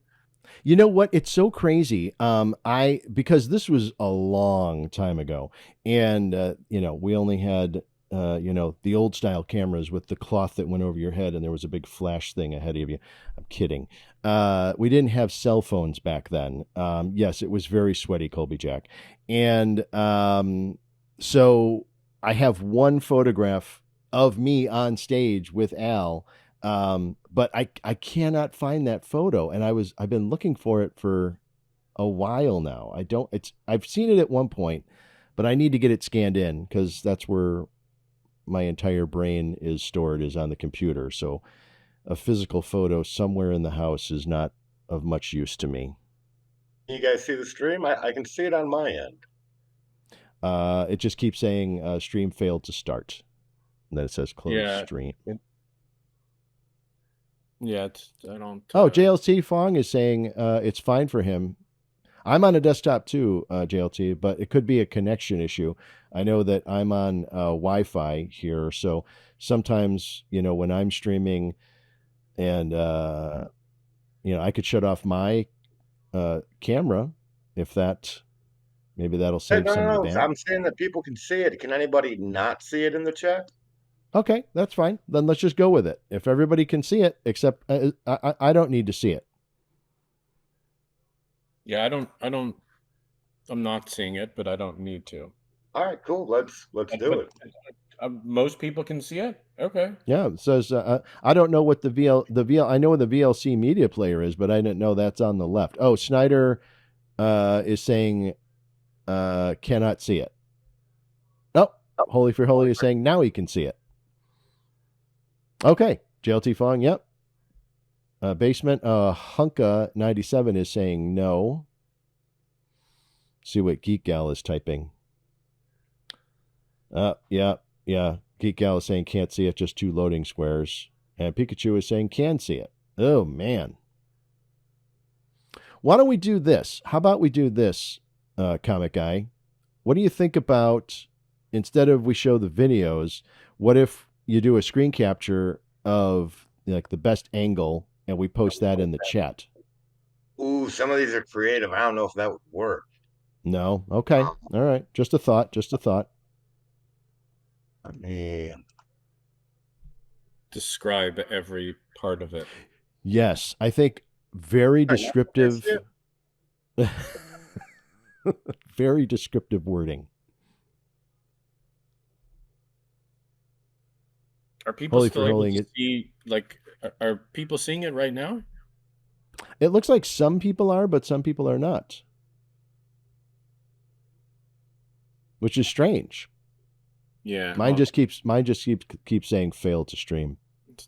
You know what? It's so crazy. Because this was a long time ago, and we only had the old style cameras with the cloth that went over your head, and there was a big flash thing ahead of you. I'm kidding. We didn't have cell phones back then. Yes, it was very sweaty, Colby Jack, and so I have one photograph of me on stage with Al. But I cannot find that photo, and I've been looking for it for a while now. I've seen it at one point, but I need to get it scanned in because that's where my entire brain is stored, is on the computer. So a physical photo somewhere in the house is not of much use to me. Can you guys see the stream? I can see it on my end. It just keeps saying stream failed to start, and then it says close stream. Yeah, I don't. Oh, JLT Fong is saying it's fine for him. I'm on a desktop too, JLT, but it could be a connection issue. I know that I'm on Wi-Fi here, so sometimes when I'm streaming, and I could shut off my camera if maybe that'll save some of the bandwidth. I'm saying that people can see it. Can anybody not see it in the chat? Okay, that's fine. Then let's just go with it. If everybody can see it, except I don't need to see it. Yeah, I'm not seeing it, but I don't need to. All right, cool. Let's do it. Most people can see it. Okay. Yeah, it says I don't know what the VL. I know what the VLC media player is, but I didn't know that's on the left. Oh, Snyder is saying cannot see it. Oh, Holy for Holy is saying now he can see it. Okay, JLT Fong, yep. Basement Hunka 97 is saying no. See what Geek Gal is typing. Yeah. Geek Gal is saying can't see it, just 2 loading squares. And Pikachu is saying can see it. Oh, man. Why don't we do this? How about we do this, Comic Guy? What do you think about, instead of we show the videos, what if you do a screen capture of like the best angle and we post that in the chat? Ooh, some of these are creative. I don't know if that would work. No? Okay. All right. Just a thought. Let me describe every part of it. Yes. I think Very All right, next descriptive. Very descriptive wording. Are people Holy still for able holding to it. see? Like, are people seeing it right now? It looks like some people are, but some people are not. Which is strange. Yeah. Mine just keeps saying failed to stream.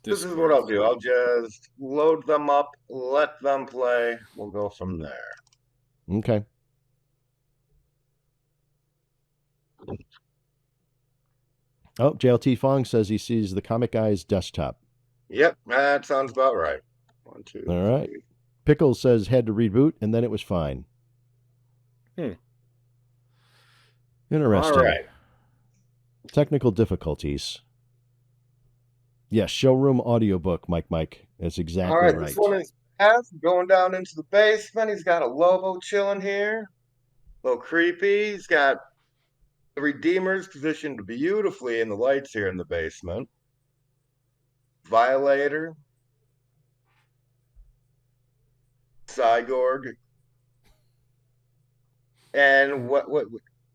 This is what I'll do. I'll just load them up, let them play. We'll go from there. Okay. Oh, JLT Fong says he sees the Comic Guy's desktop. Yep, that sounds about right. 1, 2, All right. 3. Pickles says had to reboot and then it was fine. Interesting. All right. Technical difficulties. Yes, showroom audiobook, Mike. That's All exactly right, right. this one is F going down into the basement. He's got a Lobo chilling here. A little creepy. He's got the Redeemers positioned beautifully in the lights here in the basement. Violator. Cygorg. And what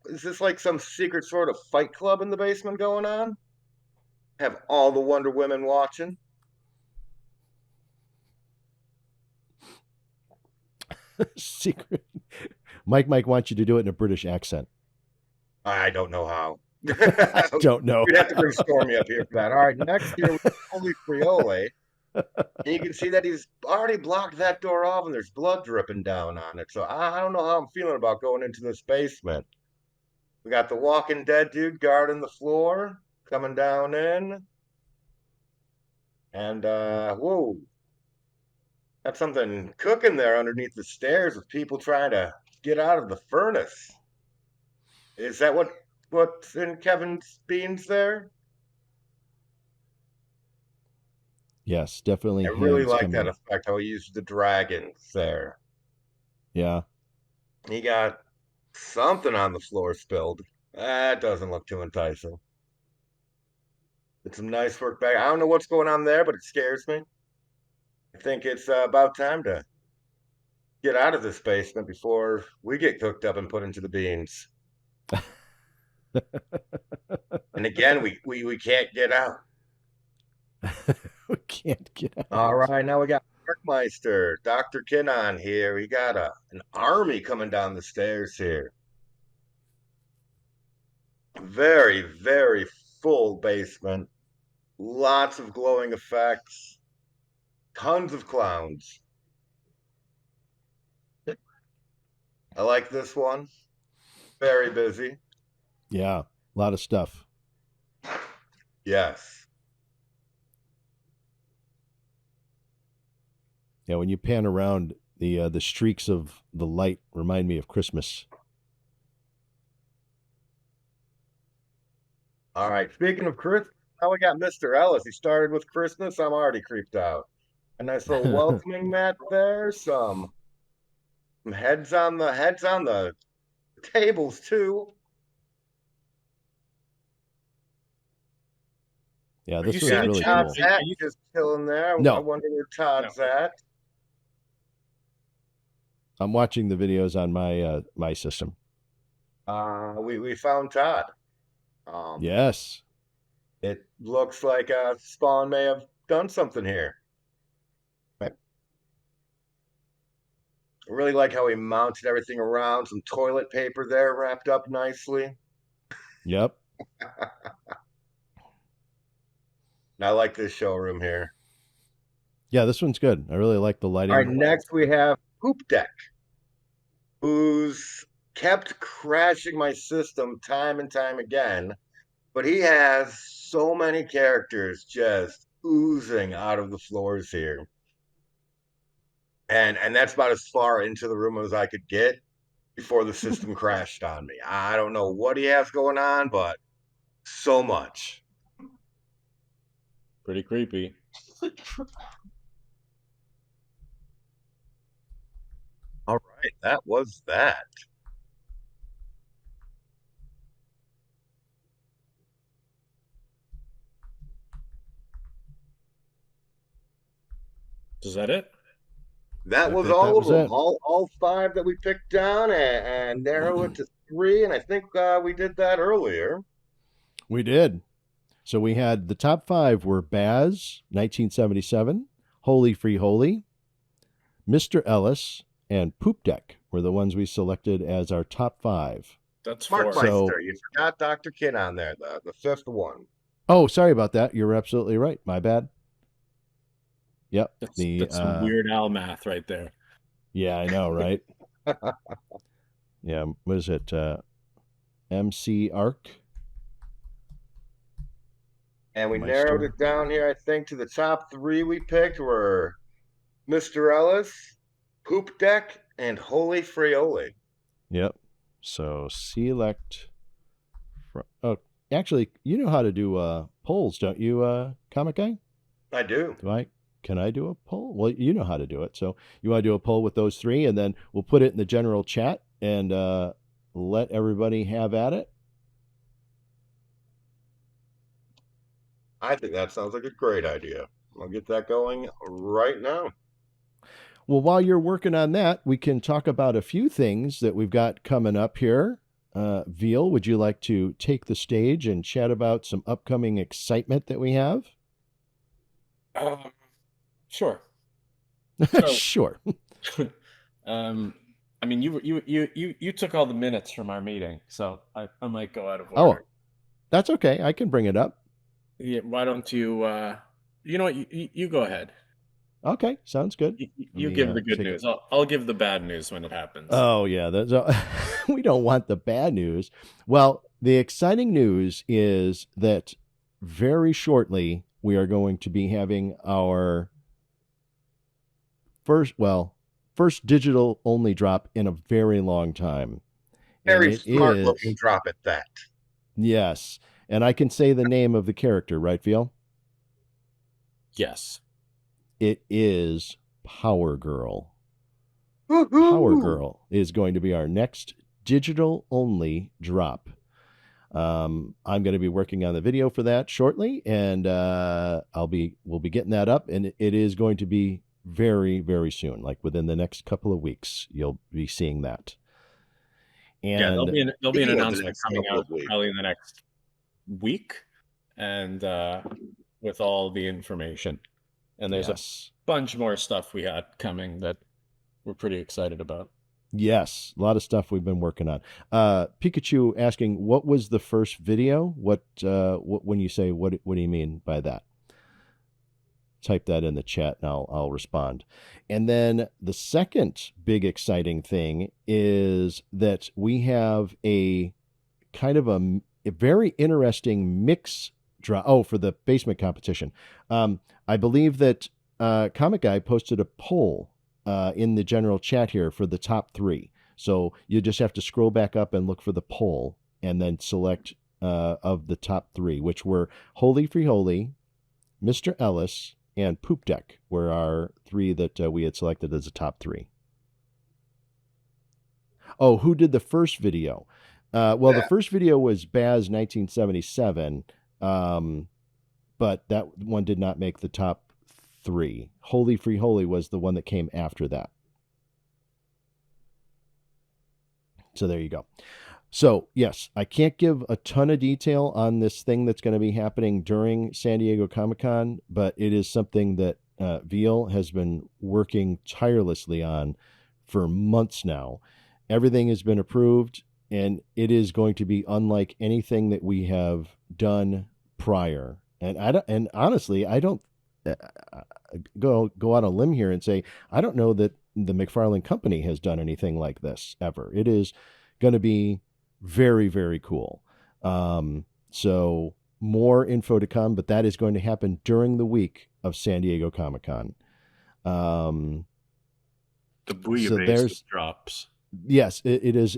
is this, like some secret sort of fight club in the basement going on? Have all the Wonder Women watching. Secret. Mike wants you to do it in a British accent. I don't know how. I don't know. You'd have to bring Stormy up here for that. All right, next here, Holy Friole. And you can see that he's already blocked that door off and there's blood dripping down on it. So I don't know how I'm feeling about going into this basement. We got the Walking Dead dude guarding the floor, coming down in. And, whoa. Got something cooking there underneath the stairs with people trying to get out of the furnace. Is that what's in Kevin's beans there? Yes, definitely. I really hands like coming. that effect, how he used the dragons there. Yeah. He got something on the floor spilled. That doesn't look too enticing. It's some nice work back. I don't know what's going on there, but it scares me. I think it's about time to get out of this basement before we get cooked up and put into the beans. And again, we can't get out. We can't get out. All right, now we got Parkmeister, Dr. Kinnon here. We got an army coming down the stairs here. Very, very full basement. Lots of glowing effects. Tons of clowns. I like this one. Very busy. Yeah, a lot of stuff. Yes. Yeah, when you pan around, the streaks of the light remind me of Christmas. All right. Speaking of Christmas, now we got Mr. Ellis. He started with Christmas. I'm already creeped out. A nice little welcoming mat there. Some heads on the tables too. Yeah, this you one's seen it, really Jim? cool. Todd's at just chilling there. No. I wonder where Todd's at. I'm watching the videos on my system. We found Todd. Yes. It looks like Spawn may have done something here. I really like how he mounted everything around. Some toilet paper there wrapped up nicely. Yep. And I like this showroom here. Yeah, this one's good. I really like the lighting. All right, next we have Poop Deck, who's kept crashing my system time and time again, but he has so many characters just oozing out of the floors here. And that's about as far into the room as I could get before the system crashed on me. I don't know what he has going on, but so much. Pretty creepy. All right, that was that. Is that it? That was That all of was them. it. All five that we picked down and narrow it to three. And I think we did that earlier. We did. So we had the top five were Baz, 1977, Holy Free Holy, Mr. Ellis, and Poop Deck were the ones we selected as our top five. That's Smart four. So- Meister. You forgot Dr. Kid on there, the fifth one. Oh, sorry about that. You're absolutely right. My bad. Yep. That's some Weird Al math right there. Yeah, I know, right? Yeah. What is it? MC Arc. And we Meister. narrowed it down here, I think, to the top three we picked were Mr. Ellis, Poop Deck, and Holy Frioli. Yep. So select. Oh, actually, you know how to do polls, don't you, Comic Guy? I do. Can I do a poll? Well, you know how to do it. So you want to do a poll with those three, and then we'll put it in the general chat and let everybody have at it. I think that sounds like a great idea. I'll get that going right now. Well, while you're working on that, we can talk about a few things that we've got coming up here. Veal, would you like to take the stage and chat about some upcoming excitement that we have? Sure. So- Sure. I mean, you took all the minutes from our meeting, so I might go out of Oh, order. that's okay. I can bring it up. Yeah, why don't you? You know what? You go ahead. Okay, sounds good. You me, give the good take it. news. I'll give the bad news when it happens. Oh, yeah. We don't want the bad news. Well, the exciting news is that very shortly we are going to be having our first digital only drop in a very long time. Very And it smart is- looking drop at that. Yes. And I can say the name of the character, right, Phil? Yes. It is Power Girl. Woo-hoo! Power Girl is going to be our next digital only drop. I'm going to be working on the video for that shortly, and we'll be getting that up, and it is going to be very, very soon, like within the next couple of weeks. You'll be seeing that. And Yeah, there'll be an Speaking of the announcement next coming couple out of weeks. probably in the next week, and with all the information. And there's yes. a bunch more stuff we got coming that we're pretty excited about. Yes, a lot of stuff we've been working on. Pikachu asking, what was the first video? What when you say what do you mean by that? Type that in the chat and I'll respond. And then the second big exciting thing is that we have a kind of a very interesting mix draw. Oh, for the basement competition. I believe that Comic Guy posted a poll in the general chat here for the top three. So you just have to scroll back up and look for the poll and then select of the top three, which were Holy Free Holy, Mr. Ellis, and Poop Deck were our three that we had selected as the top three. Oh, who did the first video? The first video was Baz 1977, but that one did not make the top three. Holy Free Holy was the one that came after that. So there you go. So yes, I can't give a ton of detail on this thing that's going to be happening during San Diego Comic-Con, but it is something that Veal has been working tirelessly on for months now. Everything has been approved, and it is going to be unlike anything that we have done prior. And honestly, I don't go out on a limb here and say I don't know that the McFarlane Company has done anything like this ever. It is going to be very, very cool. So more info to come, but that is going to happen during the week of San Diego Comic-Con. The Booyah So base there's- drops. Yes, it is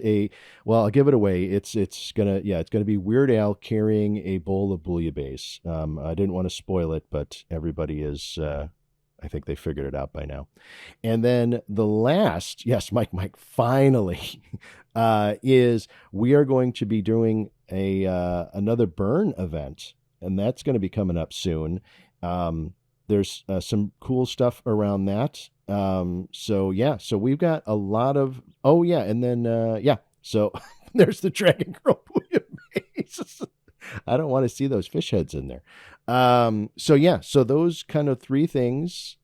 I'll give it away. It's gonna be Weird Al carrying a bowl of bouillabaisse. I didn't want to spoil it, but everybody is I think they figured it out by now. And then the last, yes, Mike, finally, is we are going to be doing another burn event, and that's going to be coming up soon. There's some cool stuff around that. So yeah, so we've got a lot of, oh yeah, and then yeah, so there's the Dragon Girl bouillabaisse. I don't want to see those fish heads in there. So yeah, so those kind of three things.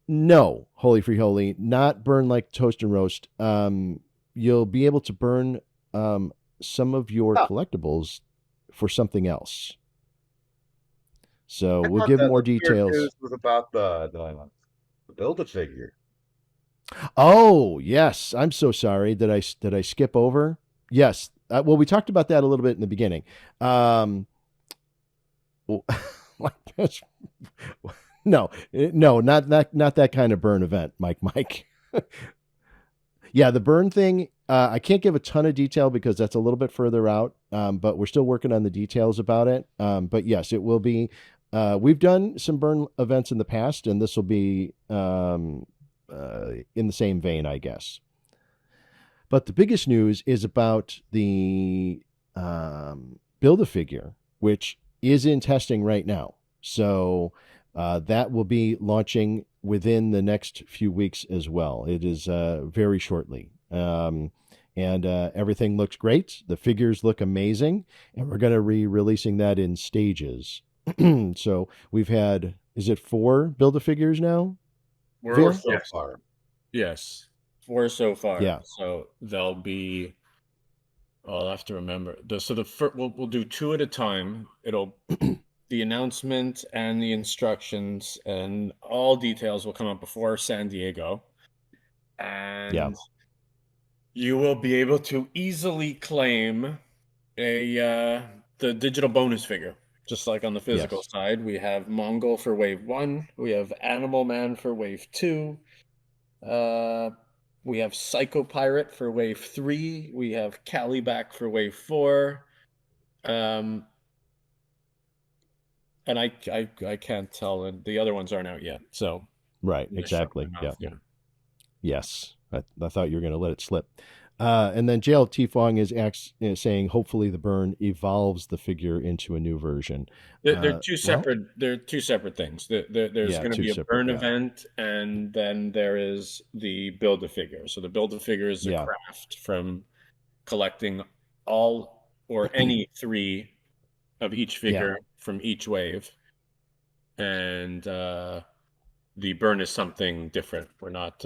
No, Holy Free Holy, not burn like toast and roast. You'll be able to burn some of your Oh, collectibles for something else. So I we'll thought give that more the weird details. news was about the Build-A-Figure. Oh, yes. I'm so sorry. Did I skip over? Yes. Well, we talked about that a little bit in the beginning. Well, like this. No, no, not that kind of burn event, Mike. Yeah, the burn thing. I can't give a ton of detail because that's a little bit further out. But we're still working on the details about it. But yes, it will be. We've done some burn events in the past, and this will be in the same vein, I guess. But the biggest news is about the Build-A-Figure, which is in testing right now. So that will be launching within the next few weeks as well. It is very shortly. And everything looks great. The figures look amazing. And we're going to be releasing that in stages. So we've had, is it 4 Build-A-Figures now? We're Veal? So yes, far. yes, 4 so far. Yeah. So there'll be. I'll have to remember we'll do 2 at a time. It'll the announcement and the instructions and all details will come up before San Diego, and Yeah. you will be able to easily claim the digital bonus figure. Just like on the physical Yes. side, we have Mongol for wave 1, we have Animal Man for wave 2, we have Psycho Pirate for wave 3, we have Calibac for wave 4, and I can't tell, and the other ones aren't out yet. So Right. I'm gonna shut my Exactly. Yeah. mouth, yeah. Yes, I thought you were going to let it slip. And then JLT Fong is saying hopefully the burn evolves the figure into a new version. They're two Well, separate. They're two separate things. There's yeah, going to two be a separate. burn Yeah, event, and then there is the build a figure. So the build a figure is a yeah, craft from collecting all or any 3 of each yeah. figure from each wave, and the burn is something different. We're not.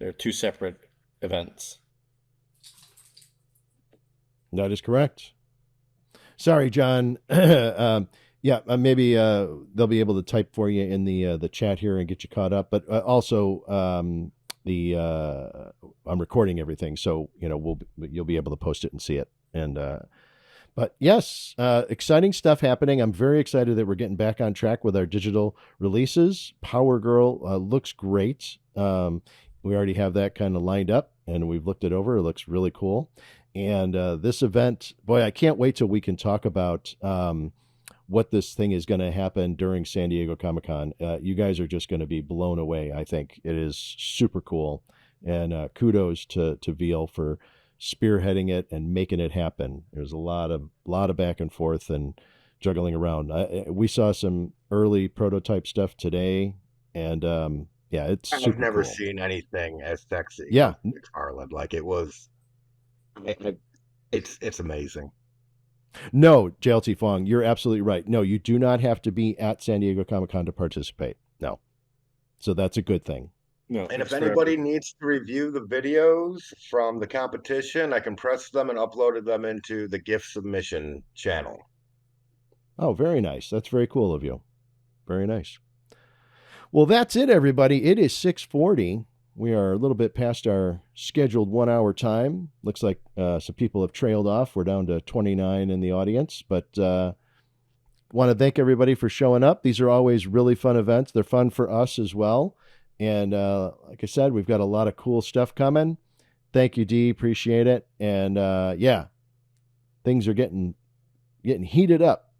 They're 2 separate events. That is correct. Sorry, John. Yeah, maybe they'll be able to type for you in the chat here and get you caught up. But also, the I'm recording everything, so you'll be able to post it and see it. And but yes, exciting stuff happening. I'm very excited that we're getting back on track with our digital releases. Power Girl looks great. We already have that kind of lined up, and we've looked it over. It looks really cool. And this event, boy, I can't wait till we can talk about what this thing is going to happen during San Diego Comic-Con. You guys are just going to be blown away. I think it is super cool. And kudos to Veal for spearheading it and making it happen. There's a lot of back and forth and juggling around. We saw some early prototype stuff today, and yeah, it's I've super never cool. seen anything as sexy Yeah, as McFarlane. Like it was, it's amazing. no, JLT Fong, you're absolutely right. No, you do not have to be at San Diego Comic-Con to participate. No, so that's a good thing. No, And it's if for anybody everyone. needs to review the videos from the competition, I compressed them and uploaded them into the gift submission channel. Oh, very nice. That's very cool of you. Very nice. Well, that's it, everybody. It is 6:40. We are a little bit past our scheduled 1 hour time. Looks like some people have trailed off. We're down to 29 in the audience, but want to thank everybody for showing up. These are always really fun events. They're fun for us as well. And like I said, we've got a lot of cool stuff coming. Thank you, Dee. Appreciate it. And yeah, things are getting heated up.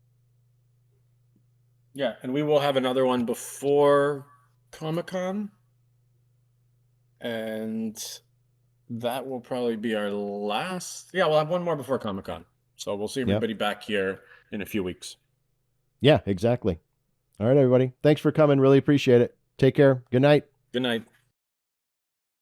Yeah, and we will have another one before Comic-Con, and that will probably be our last. Yeah, we'll have one more before Comic-Con. So we'll see Yep. everybody back here in a few weeks. Yeah, exactly. All right, everybody. Thanks for coming. Really appreciate it. Take care. Good night. Good night.